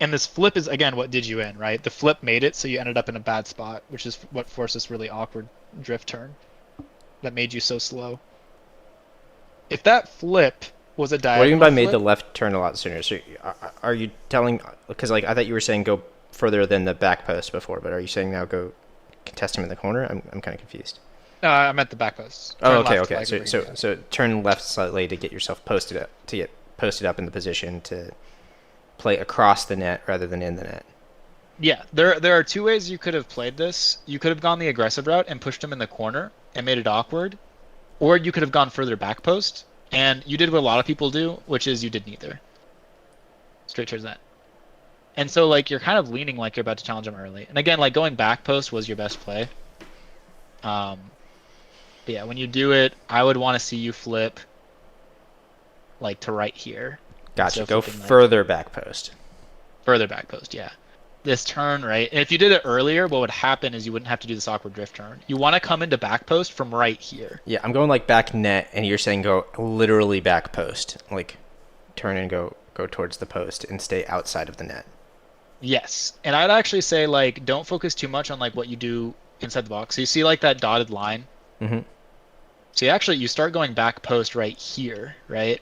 And this flip is again what did you in, right? The flip made it so you ended up in a bad spot, which is what forced this really awkward drift turn that made you so slow. If that flip was a What do you mean diagonal by made the flip, left turn a lot sooner? So are you telling? Because like I thought you were saying go further than the back post before, but are you saying now go contest him in the corner? I'm kind of confused. I meant the back post. Oh, Turn okay, left, okay. like, So over so here. so turn left slightly to get yourself posted up to get posted up in the position to play across the net rather than in the net. Yeah, there are two ways you could have played this. You could have gone the aggressive route and pushed him in the corner and made it awkward, or you could have gone further back post, and you did what a lot of people do, which is you did neither. Straight towards that. And so like you're kind of leaning like you're about to challenge him early. And again, like going back post was your best play. Um, but yeah, when you do it, I would want to see you flip like to right here. Gotcha. So Go flipping, like, further back post. further back post, yeah. This turn, right? And if you did it earlier, what would happen is you wouldn't have to do this awkward drift turn. You want to come into back post from right here. Yeah, I'm going like back net, and you're saying go literally back post, like turn and go towards the post and stay outside of the net. Yes. And I'd actually say like don't focus too much on like what you do inside the box. So you see like that dotted line? Mm-hmm. So you start going back post right here, right?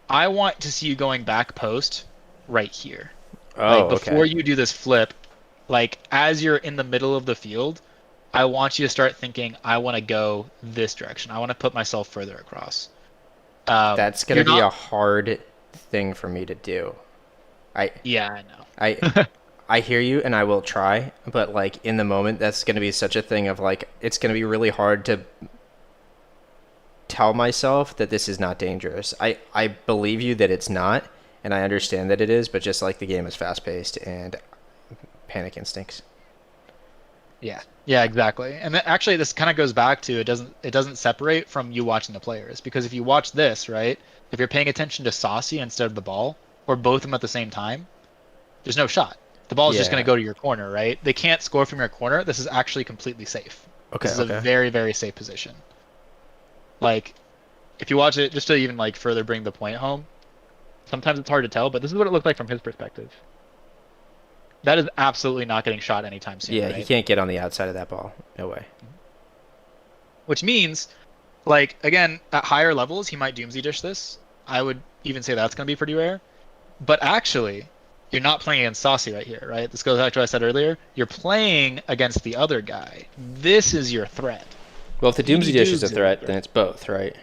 I want to see you going back post right here. Oh, Like before okay. you do this flip, like as you're in the middle of the field, I want you to start thinking, I want to go this direction. I want to put myself further across. That's gonna You're be not. a hard thing for me to do. I Yeah, I know. I I hear you and I will try, but like in the moment that's going to be such a thing of like it's going to be really hard to tell myself that this is not dangerous. I believe you that it's not and I understand that it is, but just like the game is fast-paced and panic instincts. Yeah. Yeah, exactly. And actually, this kind of goes back to it doesn't separate from you watching the players because if you watch this, right, if you're paying attention to Saucy instead of the ball or both of them at the same time, there's no shot. The ball is just going Yeah. to go to your corner, right? They can't score from your corner. This is actually completely safe. Okay, This is a okay. very, very safe position. Like, if you watch it, just to even like further bring the point home, sometimes it's hard to tell, but this is what it looked like from his perspective. That is absolutely not getting shot anytime soon, Yeah, right? he can't get on the outside of that ball. No way. Which means, like, again, at higher levels, he might Doomsday Dish this. I would even say that's going to be pretty rare. But actually, you're not playing against Saucy right here, right? This goes back to what I said earlier. You're playing against the other guy. This is your threat. Well, if the He Doomsday Dish is a Dooms threat, then it's both, right?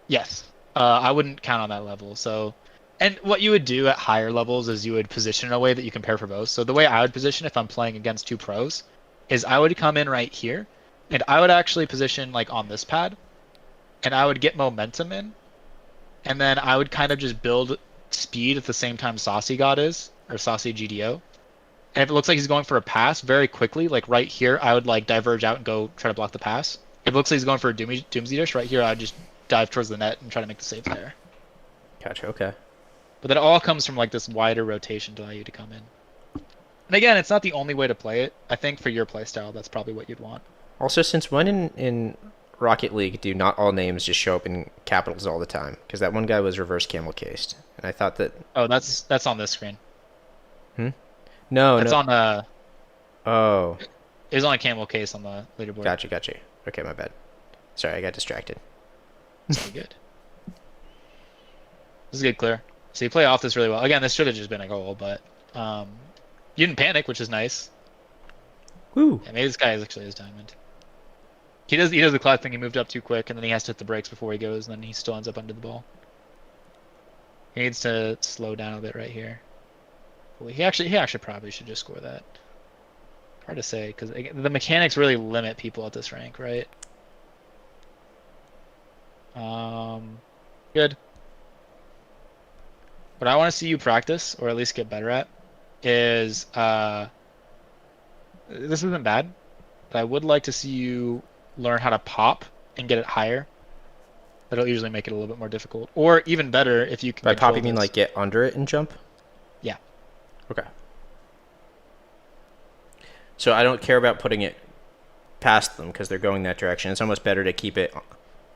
Yes. I wouldn't count on that level. So, and what you would do at higher levels is you would position in a way that you can pair for both. So the way I would position if I'm playing against two pros is I would come in right here, and I would actually position like on this pad, and I would get momentum in, and then I would kind of just build speed at the same time Saucy God is, or Saucy GDO. And if it looks like he's going for a pass very quickly, like right here, I would like diverge out and go try to block the pass. If it looks like he's going for a Doomsday Dish right here, I'd just dive towards the net and try to make the save there. Gotcha. Okay. But that all comes from like this wider rotation to allow you to come in. And again, it's not the only way to play it. I think for your playstyle, that's probably what you'd want. Also, since when in Rocket League do not all names just show up in capitals all the time? Because that one guy was reverse camel cased, and I thought that Oh, that's on this screen. no, That's no. on Oh, it was on a camel case on the leaderboard. gotcha. Okay, my bad. Sorry, I got distracted. Pretty good. This is good, clear. So you play off this really well. Again, this should have just been a goal, but you didn't panic, which is nice. Woo. Yeah, maybe this guy is actually his diamond. He does the class thing. He moved up too quick, and then he has to hit the brakes before he goes, and then he still ends up under the ball. He needs to slow down a bit right here. Well, he actually probably should just score that. Hard to say because the mechanics really limit people at this rank, right? Good. What I want to see you practice, or at least get better at, is this isn't bad, but I would like to see you learn how to pop and get it higher. That'll usually make it a little bit more difficult. Or even better if you can By pop, control you mean this. like get under it and jump? Yeah. Okay. So I don't care about putting it past them because they're going that direction. It's almost better to keep it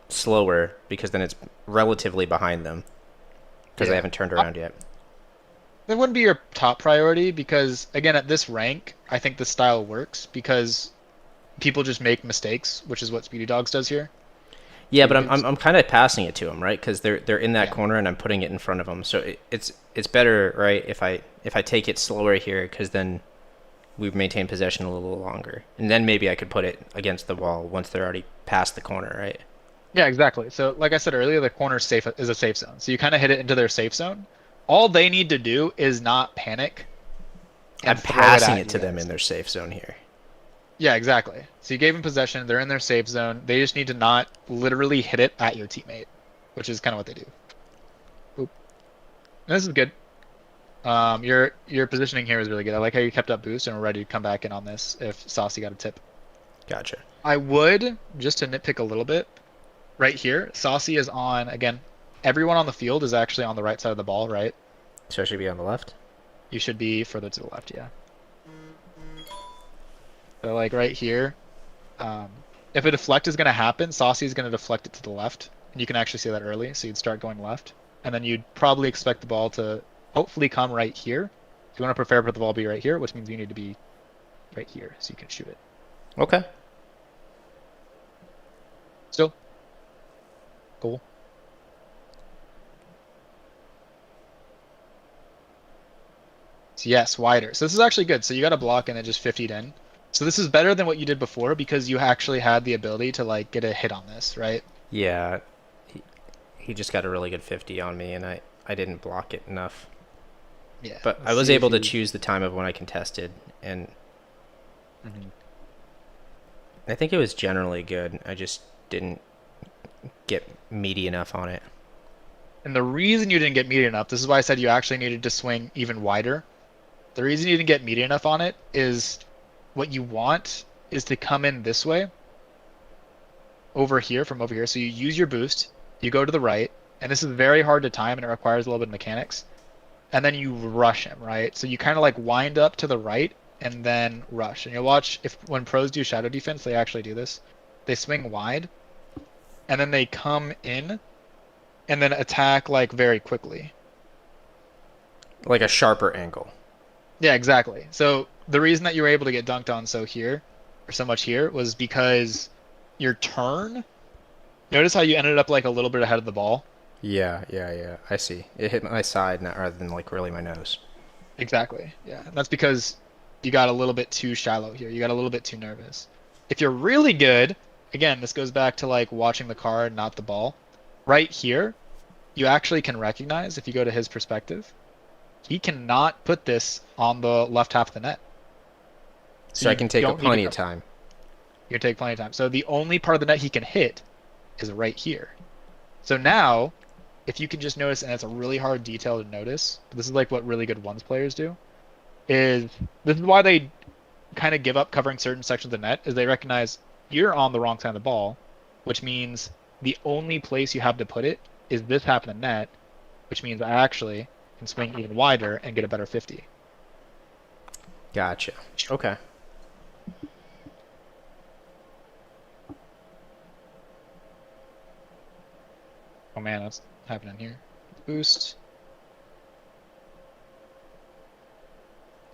slower because then it's relatively behind them because they haven't turned around yet. That wouldn't be your top priority because, again, at this rank, I think the style works because people just make mistakes, which is what Speedy Dogs does here. Yeah, but I'm kind of passing it to them, right? Because they're in that Yeah. corner and I'm putting it in front of them. So it's better, right? If I take it slower here, because then we've maintained possession a little longer, and then maybe I could put it against the wall once they're already past the corner, right? Yeah, exactly. So, like I said earlier, the corner is a safe zone. So you kind of hit it into their safe zone. All they need to do is not panic I'm and throw it passing at it you to them guys. in their safe zone here. Yeah, exactly. So you gave them possession. They're in their safe zone. They just need to not literally hit it at your teammate, which is kind of what they do. Oop. This is good. Your positioning here is really good. I like how you kept up boost and we're ready to come back in on this if Saucy got a tip. Gotcha. I would, just to nitpick a little bit, right here, Saucy is on, again, everyone on the field is actually on the right side of the ball, right? So I should be on the left? You should be further to the left, yeah. So like right here, if a deflect is going to happen, Saucy is going to deflect it to the left. And you can actually see that early, so you'd start going left. And then you'd probably expect the ball to hopefully come right here. You want to prepare for the ball to be right here, which means you need to be right here so you can shoot it. Okay. Still. Cool. So yes, wider. So this is actually good. So you got a block and then just 50'd in. So this is better than what you did before because you actually had the ability to like get a hit on this, right? Yeah. He just got a really good 50 on me, and I didn't block it enough. Yeah. But I let's was see if able to you- choose the time of when I contested, and Mhm. I think it was generally good. I just didn't get meaty enough on it. And the reason you didn't get meaty enough, this is why I said you actually needed to swing even wider. The reason you didn't get meaty enough on it is what you want is to come in this way over here from over here. So you use your boost, you go to the right, and this is very hard to time and it requires a little bit of mechanics. And then you rush him, right? So you kind of like wind up to the right and then rush. And you'll watch if when pros do shadow defense, they actually do this. They swing wide and then they come in and then attack like very quickly. Like a sharper angle. Yeah, exactly. So the reason that you were able to get dunked on so much here, was because your turn. Notice how you ended up like a little bit ahead of the ball. Yeah. I see. It hit my side rather than like really my nose. Exactly. Yeah, and that's because you got a little bit too shallow here. You got a little bit too nervous. If you're really good, again, this goes back to like watching the card, not the ball. Right here, you actually can recognize if you go to his perspective, he cannot put this on the left half of the net. So I you can take don't need plenty to of time. You can take plenty of time. So the only part of the net he can hit is right here. So now, if you can just notice, and it's a really hard detail to notice, but this is like what really good ones players do, is this is why they kind of give up covering certain sections of the net, is they recognize you're on the wrong side of the ball, which means the only place you have to put it is this half of the net, which means I actually can swing even wider and get a better 50. Gotcha. Okay. Oh man, that's happening here. Boost.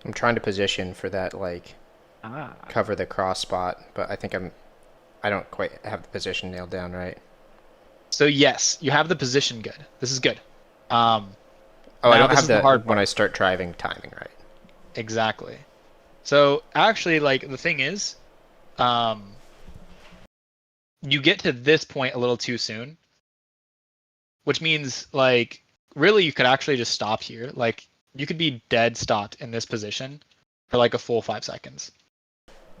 I'm trying to position for that like Ah. cover the cross spot, but I don't quite have the position nailed down right. So yes, you have the position good. This is good. Oh, I Now don't this have is the that hard when part. I start driving timing right. Exactly. So actually, like the thing is, you get to this point a little too soon, which means like really you could actually just stop here. Like you could be dead stopped in this position for like a full 5 seconds,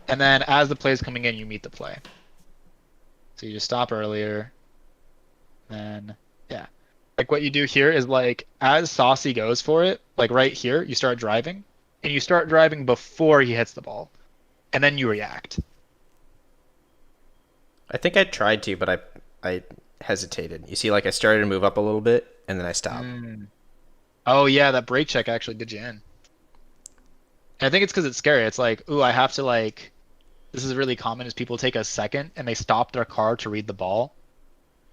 and then as the play is coming in, you meet the play. So you just stop earlier, then yeah. Like what you do here is like as Saucy goes for it, like right here, you start driving, and you start driving before he hits the ball, and then you react. I think I tried to, but I hesitated. You see, like I started to move up a little bit, and then I stopped. Mm. Oh yeah, that brake check actually did you in. And I think it's because it's scary. It's like, ooh, I have to like. This is really common. Is people take a second and they stop their car to read the ball,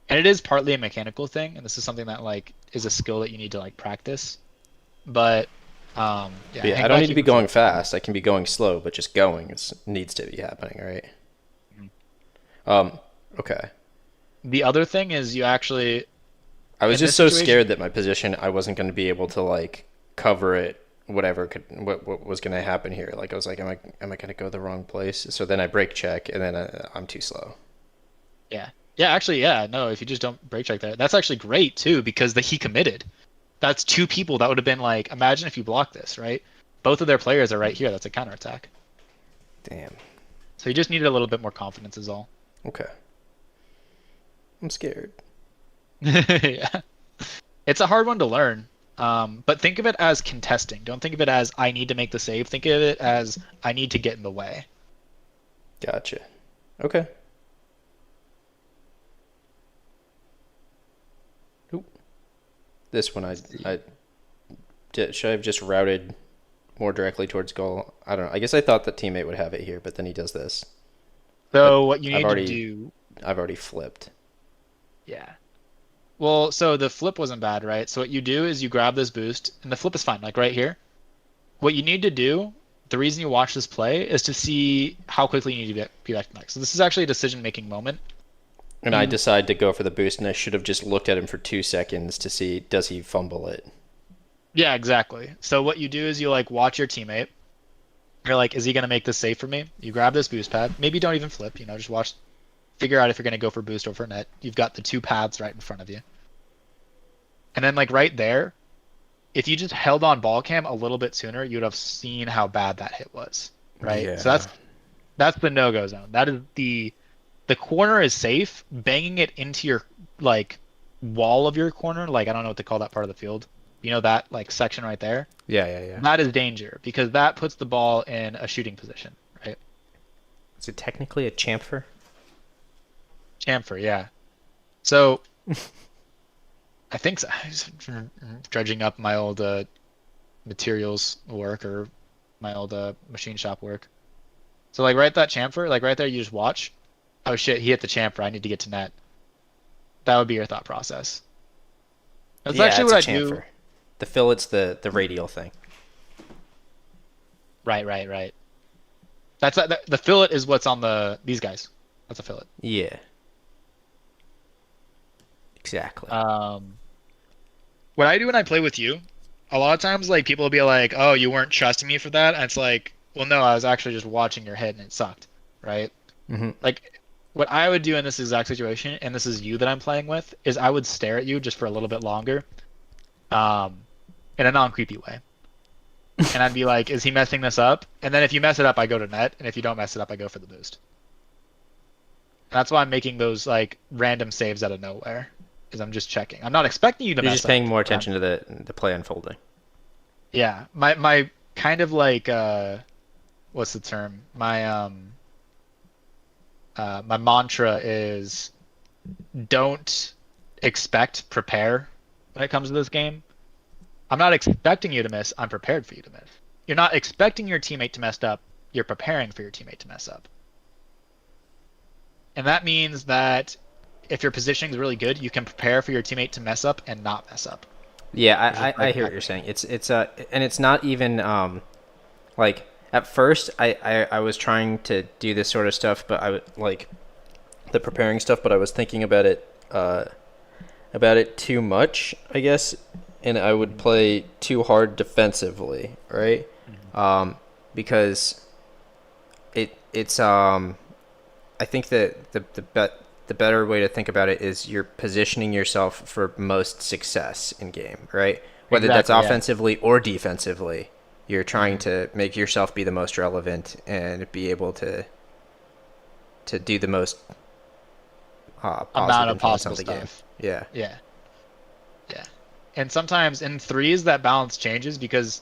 and it is partly a mechanical thing. And this is something that like is a skill that you need to like practice. But yeah, But yeah, I don't need to be going fast. I can be going slow, but just going needs to be happening, right? Mhm. Um, okay. The other thing is you actually I was in just this so situation. scared that my position, I wasn't going to be able to like cover it, what was going to happen here. Like I was like, am I going to go the wrong place? So then I brake check, and then I'm too slow. Yeah. Yeah, actually, yeah, no, if you just don't brake check there, that's actually great too, because he committed. That's two people that would have been like, imagine if you block this, right? Both of their players are right here. That's a counterattack. Damn. So you just needed a little bit more confidence is all. Okay. I'm scared. Yeah. It's a hard one to learn. But think of it as contesting. Don't think of it as I need to make the save. Think of it as I need to get in the way. Gotcha. Okay. Oop. This one should I have just routed more directly towards goal? I don't know. I guess I thought the teammate would have it here, but then he does this. But So what you I've need to already do, I've already flipped. yeah. Well, so the flip wasn't bad, right? So what you do is you grab this boost, and the flip is fine, like right here. What you need to do, the reason you watch this play is to see how quickly you need to be back to next. So this is actually a decision-making moment. And I decide to go for the boost, and I should have just looked at him for 2 seconds to see does he fumble it. Yeah, exactly. So what you do is you like watch your teammate. You're like, is he gonna make this save for me? You grab this boost pad. Maybe don't even flip. Just watch. Figure out if you're gonna go for boost or for net. You've got the two paths right in front of you. And then like right there, if you just held on ball cam a little bit sooner, you'd have seen how bad that hit was. Right? Yeah. So that's the no-go zone. That is the corner is safe. Banging it into your like wall of your corner, like I don't know what to call that part of the field. That like section right there? Yeah. That is danger because that puts the ball in a shooting position, right? Is it technically a chamfer? Chamfer, yeah. So I think so. I was dredging up my old materials work or my old machine shop work. So like right that chamfer, like right there, you just watch. Oh shit, he hit the chamfer. I need to get to net. That would be your thought process. That's Yeah, actually it's what a I do. chamfer. The fillet's the radial thing. Right. That's the fillet is what's on these guys. That's a fillet. Yeah. Exactly. What I do when I play with you, a lot of times like people will be like, "Oh, you weren't trusting me for that," and it's like, "Well, no, I was actually just watching your hit and it sucked," right? Mm-hmm. Like, what I would do in this exact situation, and this is you that I'm playing with, is I would stare at you just for a little bit longer, in a non-creepy way, and I'd be like, "Is he messing this up?" And then if you mess it up, I go to net, and if you don't mess it up, I go for the boost. That's why I'm making those like random saves out of nowhere, is I'm just checking. I'm not expecting you to You're mess just up. paying more attention to the play unfolding. Yeah, my kind of like what's the term? My mantra is don't expect, prepare when it comes to this game. I'm not expecting you to miss, I'm prepared for you to miss. You're not expecting your teammate to mess up, you're preparing for your teammate to mess up. And that means that if your positioning is really good, you can prepare for your teammate to mess up and not mess up. Yeah, I hear what you're saying. It's and it's not even like at first I was trying to do this sort of stuff, but I like the preparing stuff, but I was thinking about it too much, I guess, and I would play too hard defensively, right? Because it's I think that the better way to think about it is you're positioning yourself for most success in game, right? Whether that's Exactly, yeah. offensively or defensively, you're trying to make yourself be the most relevant and be able to do the most Amount positive of influence on possible the game. stuff. Yeah. Yeah. Yeah. And sometimes in threes that balance changes because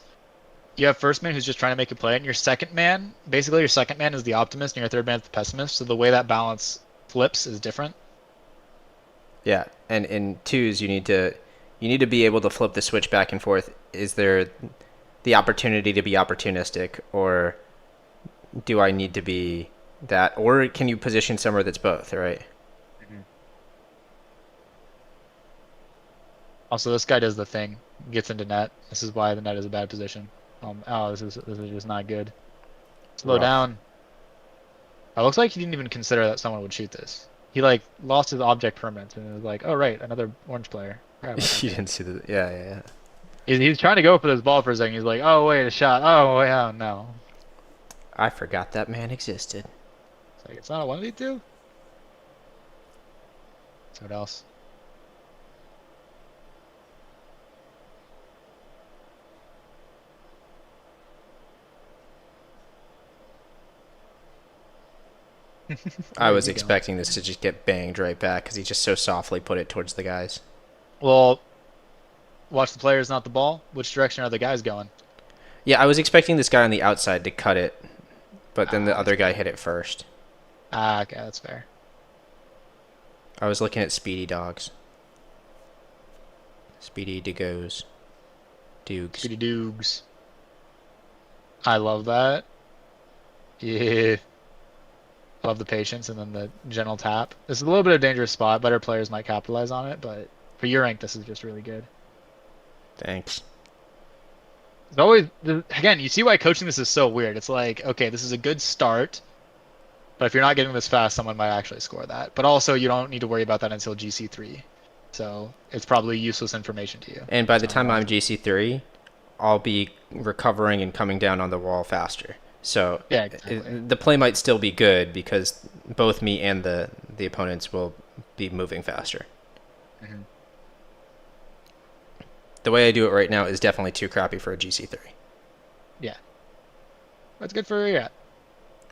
you have first man who's just trying to make a play, and your second man, basically your second man is the optimist and your third man is the pessimist. So the way that balance flips is different. Yeah, and in twos you need to be able to flip the switch back and forth. Is there the opportunity to be opportunistic, or do I need to be that, or can you position somewhere that's both, right? Mhm. Also, this guy does the thing, gets into net. This is why the net is a bad position. Oh, this is just not good. Slow Rough. down. It looks like he didn't even consider that someone would shoot this. He like lost his object permanence and it was like, oh right, another orange player. Forgot about that You guy. didn't see the yeah, yeah, yeah. He's trying to go for this ball for a second. He's like, oh wait, a shot. Oh wait, oh no. I forgot that man existed. It's like it's not a 1v2. So what else? I Where are was you going? expecting this to just get banged right back because he just so softly put it towards the guys. Well, watch the players, not the ball. Which direction are the guys going? Yeah, I was expecting this guy on the outside to cut it, but then the Ah, other guy hit it first. okay, that's fair. I was looking at Speedy Dogs. Speedy Degos. Dukes. Speedy Doogs. I love that. Yeah. Love the patience and then the gentle tap. This is a little bit of a dangerous spot. Better players might capitalize on it, but for your rank, this is just really good. Thanks. It's always, again, you see why coaching this is so weird. It's like, okay, this is a good start, but if you're not getting this fast, someone might actually score that. But also, you don't need to worry about that until GC3. So it's probably useless information to you. And by the Telling time you I'm that. GC3, I'll be recovering and coming down on the wall faster. So Yeah, exactly. the play might still be good because both me and the opponents will be moving faster. Mhm. The way I do it right now is definitely too crappy for a GC3. Yeah, that's good for where you're at.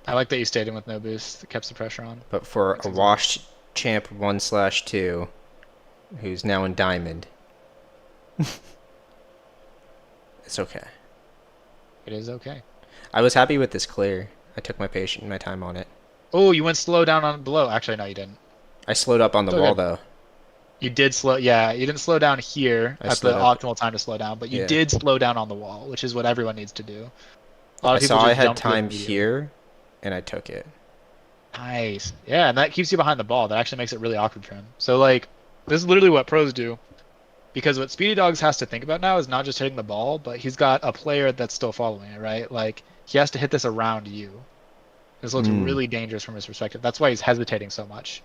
I like that you stayed in with no boost. It keeps the pressure on. But for Makes a sense. washed champ 1/2, who's now in diamond, it's okay. It is okay. I was happy with this clear. I took my time on it. Oh, you went slow down on below. Actually, no, you didn't. I slowed up on the Still wall good. though. You did slow. Yeah, you didn't slow down here I at the slowed up. optimal time to slow down, but you Yeah. did slow down on the wall, which is what everyone needs to do. A lot I of people saw I just had jump to it time immediately. here, and I took it. Nice. Yeah, and that keeps you behind the ball. That actually makes it really awkward for him. So like, this is literally what pros do. Because what Speedy Dogs has to think about now is not just hitting the ball, but he's got a player that's still following it, right? Like, he has to hit this around you. This looks Mm. really dangerous from his perspective. That's why he's hesitating so much.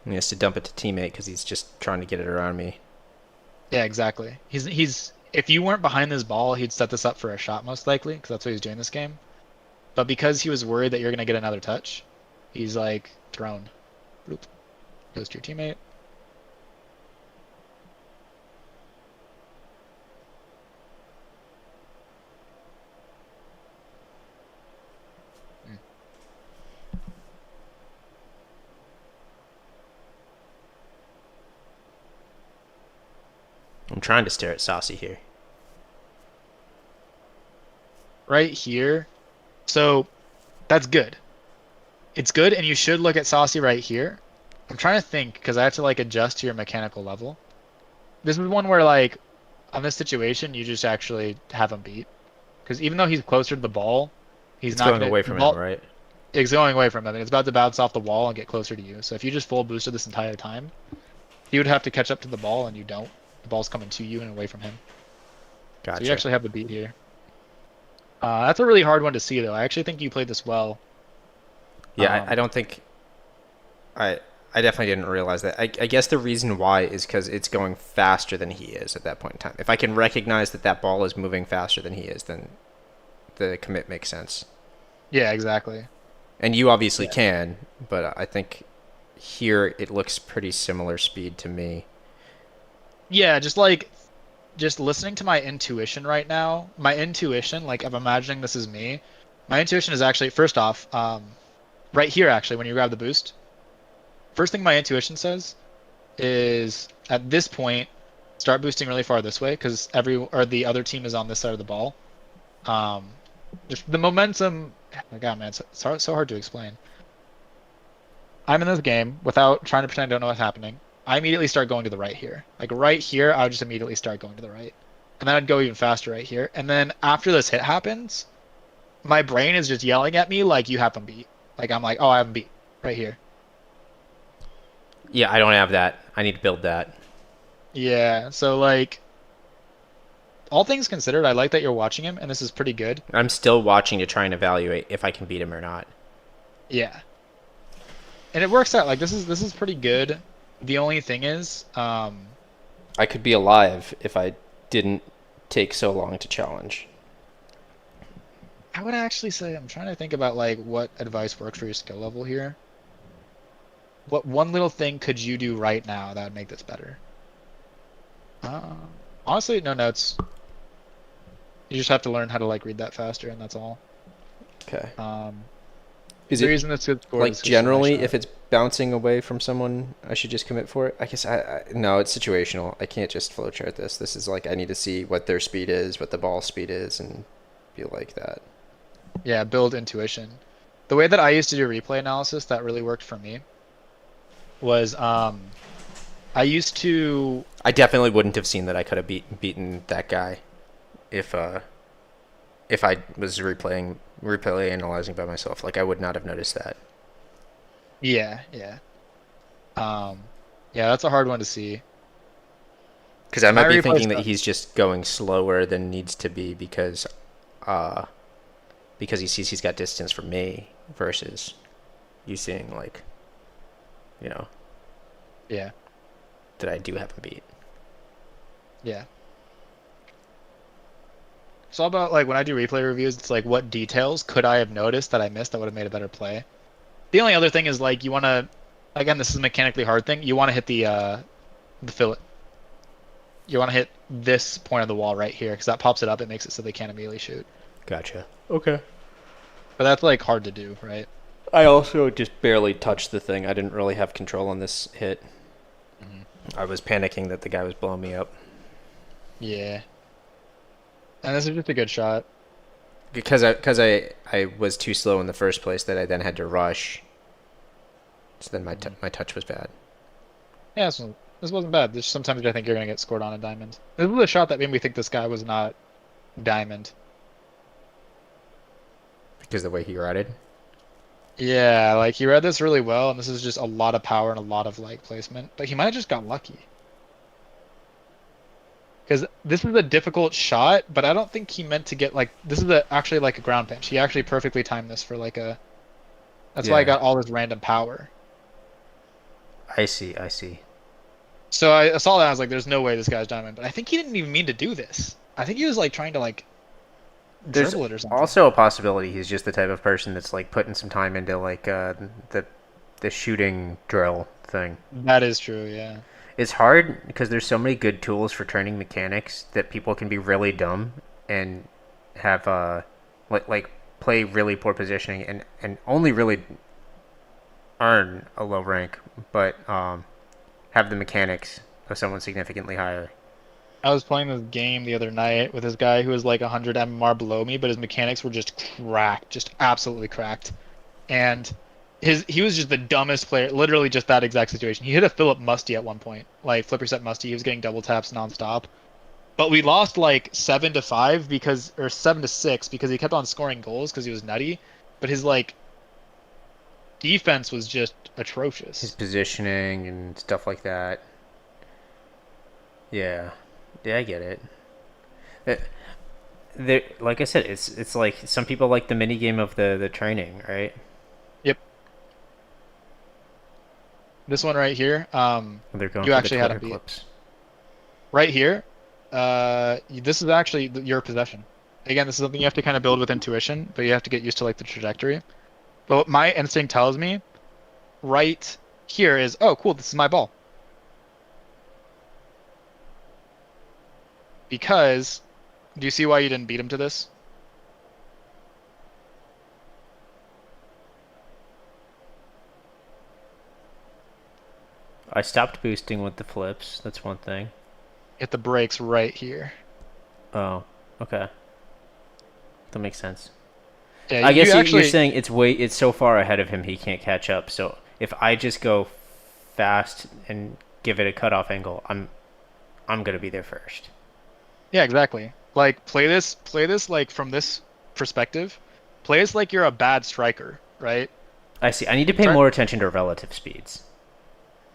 And he has to dump it to teammate because he's just trying to get it around me. Yeah, exactly. He's if you weren't behind this ball, he'd set this up for a shot most likely, because that's what he's doing this game. But because he was worried that you're gonna get another touch, he's like thrown. Bloop. Goes to your teammate. Mm. I'm trying to stare at Saucy here. Right here. So that's good. It's good, and you should look at Saucy right here. I'm trying to think because I have to like adjust to your mechanical level. This is one where like on this situation you just actually have him beat because even though he's closer to the ball, he's It's not going gonna away the from him, ball. right? It's going away from him, and it's about to bounce off the wall and get closer to you. So if you just full boosted this entire time, he would have to catch up to the ball, and you don't. The ball's coming to you and away from him. So you Gotcha. actually have the beat here. That's a really hard one to see, though. I actually think you played this well. Yeah, I Um, don't think I I definitely didn't realize that. I guess the reason why is because it's going faster than he is at that point in time. If I can recognize that that ball is moving faster than he is, then the commit makes sense. yeah, exactly. And you obviously Yeah. can, but I think here it looks pretty similar speed to me. Yeah, just listening to my intuition right now. My intuition, like I'm imagining this is me. My intuition is actually first off, right here actually when you grab the boost. First thing my intuition says is at this point, start boosting really far this way because the other team is on this side of the ball. Um, just the momentum. Oh my God, man, it's so hard to explain. I'm in this game without trying to pretend I don't know what's happening. I immediately start going to the right here. Like right here, I would just immediately start going to the right. And then I'd go even faster right here. And then after this hit happens, my brain is just yelling at me like you have him beat. Like I'm like, oh, I have him beat right here. Yeah, I don't have that. I need to build that. Yeah. So like, all things considered, I like that you're watching him, and this is pretty good. I'm still watching to try and evaluate if I can beat him or not. Yeah. And it works out. Like this is pretty good. The only thing is, I could be alive if I didn't take so long to challenge. I would actually say I'm trying to think about like what advice works for your skill level here. What one little thing could you do right now that would make this better? Uh, Honestly, no notes. You just have to learn how to like read that faster, and that's all. Okay. Um, Is the it reason that's good score like is 'cause you're my generally shot. if it's bouncing away from someone, I should just commit for it? I guess I no, it's situational. I can't just flowchart this. This is like I need to see what their speed is, what the ball speed is, and be like that. Yeah, build intuition. The way that I used to do replay analysis that really worked for me was I used to I definitely wouldn't have seen that I could have beaten that guy if I was replay analyzing by myself. Like I would not have noticed that. yeah, yeah. Um yeah, that's a hard one to see. Because I My might be replay thinking that stuff. he's just going slower than needs to be uh because he sees he's got distance from me versus you seeing like, you know, Yeah, that I do have him beat. yeah. It's all about like when I do replay reviews, it's like what details could I have noticed that I missed that would have made a better play. The only other thing is like you want to, again, this is a mechanically hard thing. You want to hit the fillet. You want to hit this point of the wall right here because that pops it up. It makes it so they can't immediately shoot. Gotcha. Okay. But that's like hard to do, right? I also just barely touched the thing. I didn't really have control on this hit. Mhm. I was panicking that the guy was blowing me up. Yeah. And this is just a good shot. Because I was too slow in the first place that I then had to rush. So then my touch was bad. Yeah, this wasn't bad. There's sometimes I think you're gonna get scored on a diamond. This is a shot that made me think this guy was not diamond. Because the way he rotted. Yeah, like he read this really well, and this is just a lot of power and a lot of like placement. But he might have just got lucky. Because this is a difficult shot, but I don't think he meant to get like this is actually like a ground pinch. He actually perfectly timed this for like a. That's why I Yeah. got all this random power. I see. I see. So I saw that and I was like, "There's no way this guy's diamond." But I think he didn't even mean to do this. I think he was like trying to like There's dribble it or something. also a possibility he's just the type of person that's like putting some time into like the shooting drill thing. That is true. Yeah. It's hard because there's so many good tools for training mechanics that people can be really dumb and have like play really poor positioning and only really earn a low rank, but have the mechanics of someone significantly higher. I was playing this game the other night with this guy who was like 100 MMR below me, but his mechanics were just cracked, just absolutely cracked. And he was just the dumbest player, literally just that exact situation. He hit a Philip Musty at one point, like flipper set Musty. He was getting double taps nonstop. But we lost like 7-5 because, or 7-6 because he kept on scoring goals because he was nutty. But his like defense was just His atrocious. positioning and stuff like that. Yeah, yeah, I get it. Uh, There, like I said, it's like some people like the mini game of the training, right? Yep. This one right here, They're going you for the actually had Twitter him beat. clips. Right here, this is actually your possession. Again, this is something you have to kind of build with intuition, but you have to get used to like the trajectory. But what my instinct tells me right here is, oh, cool, this is my ball. Because, do you see why you didn't beat him to this? I stopped boosting with the flips. That's one thing. Hit the brakes right here. Oh, okay. Yeah, I guess you you're actually, saying it's so far ahead of him he can't catch up. So if I just go fast and give it a cutoff angle, I'm gonna be there first. Yeah, exactly. Like play this like from this perspective. Play this like you're a bad striker, right? I see. I need to pay Try. more attention to relative speeds.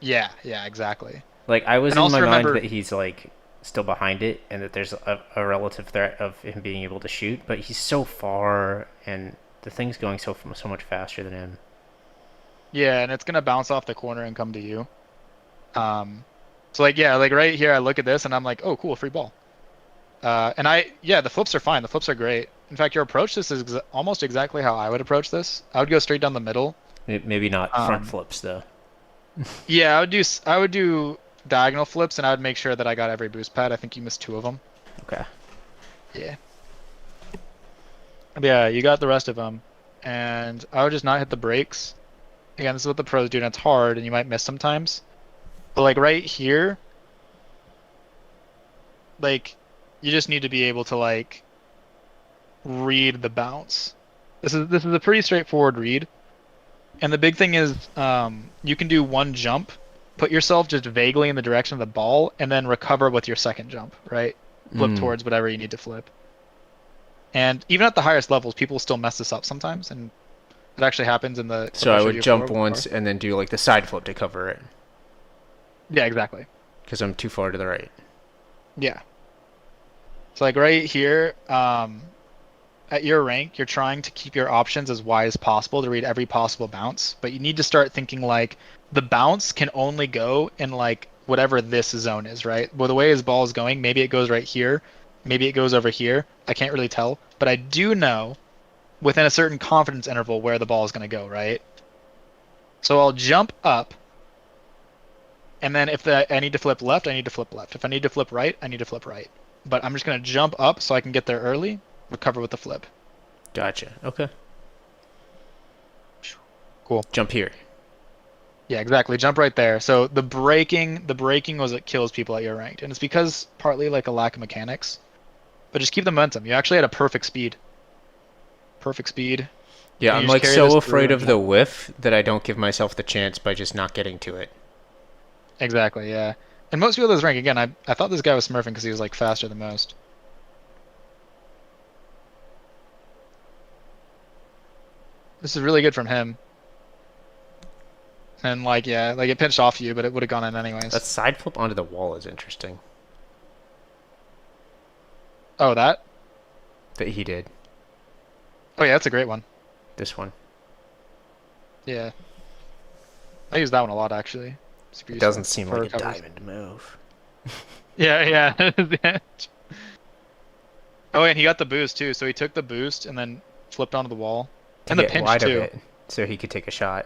Yeah, yeah, exactly. Like I was And in my also mind remember, that he's like still behind it and that there's a relative threat of him being able to shoot, but he's so far and the thing's going so much faster than him. yeah, and it's gonna bounce off the corner and come to you. So like yeah, like right here, I look at this and I'm like, oh, cool, free ball. And yeah, the flips are fine. The flips are great. In fact, your approach this is almost exactly how I would approach this. I would go straight down the middle. Maybe not front Um, flips though. yeah, I would do diagonal flips, and I would make sure that I got every boost pad. I think you missed two of them. Okay. Yeah. But yeah, you got the rest of them, and I would just not hit the brakes. Again, this is what the pros do, and it's hard, and you might miss sometimes. But like right here, like you just need to be able to like read the bounce. This is a pretty straightforward read. And the big thing is, you can do one jump, put yourself just vaguely in the direction of the ball, and then recover with your second jump, right? Flip Mm. towards whatever you need to flip. And even at the highest levels, people still mess this up sometimes, and it actually happens in the So clip I showed would you jump before. once and then do like the side flip to cover it Yeah, exactly. because I'm too far to the right. Yeah. So like right here, at your rank, you're trying to keep your options as wide as possible to read every possible bounce, but you need to start thinking like the bounce can only go in like whatever this zone is, right? Well, the way his ball is going, maybe it goes right here, maybe it goes over here. I can't really tell, but I do know within a certain confidence interval where the ball is going to go, right? So I'll jump up, and then if I need to flip left, I need to flip left. If I need to flip right, I need to flip right. But I'm just going to jump up so I can get there early, recover with the flip. Gotcha. Okay. Cool. Jump here. Yeah, exactly. Jump right there. So the braking was what kills people at your ranked, and it's because partly like a lack of mechanics. But just keep the momentum. You actually had a perfect speed. Perfect speed. Yeah, And I'm you just like carry so this through afraid and of the whiff that I don't give myself the chance by just not getting to it. exactly, yeah. And most people this rank again, I thought this guy was smurfing because he was like faster than most. This is really good from him. And like yeah, like it pinched off you, but it would have gone in anyways. That side flip onto the wall is interesting Oh, that? that he did. Oh yeah, that's a great one. This one. Yeah. I use that one a lot actually. Super It useful doesn't seem for like a recovers. diamond move. Yeah, yeah. Oh, and he got the boost too. So he took the boost and then flipped onto the wall. To And the get pinch wide of too. it so he could take a shot.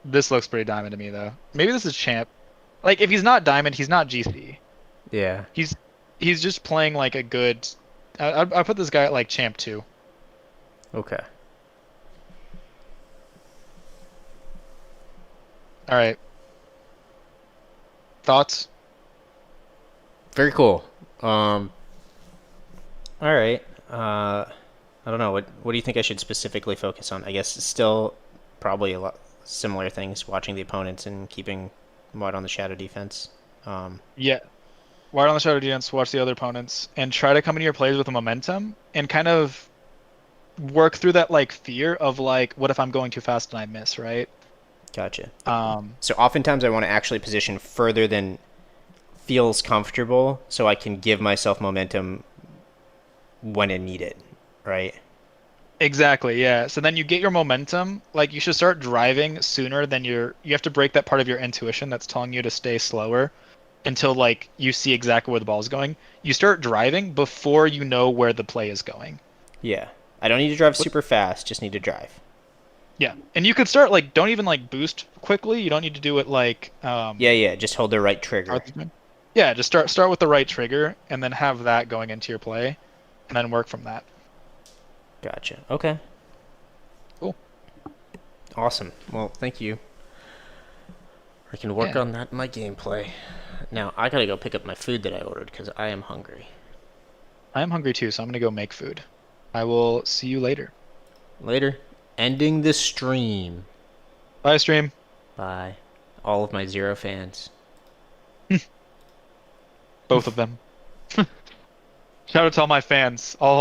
This looks pretty diamond to me though. Maybe this is champ. Like if he's not diamond, he's not GC. Yeah. He's just playing like a good. I put this guy at like champ 2. Okay. All right. Thoughts? Very cool. All right. I don't know. What do you think I should specifically focus on? I guess still probably a lot similar things. Watching the opponents and keeping wide on the shadow defense. Yeah. Wide on the shadow defense, watch the other opponents, and try to come into your plays with a momentum and kind of work through that like fear of like, what if I'm going too fast and I miss, right? Gotcha. Um, So oftentimes I want to actually position further than feels comfortable, so I can give myself momentum when I need it. Right. exactly, yeah. So then you get your momentum, like you should start driving sooner than you have to break that part of your intuition that's telling you to stay slower until like you see exactly where the ball is going. You start driving before you know where the play is going. Yeah. I don't need to drive super fast. Just need to drive. Yeah, and you could start like don't even like boost quickly. You don't need to do it like Yeah. Just hold the right trigger. Yeah, just start with the right trigger and then have that going into your play, and then work from that. Gotcha. Okay. Cool. Awesome. Well, thank you. I can work Yeah. on that in my gameplay. Now, I gotta go pick up my food that I ordered because I am hungry. I am hungry too, so I'm gonna go make food. I will see you later. Later. Ending the stream. Bye, stream. Bye. All of my 0 fans. Both of them. Shout out to all my fans. All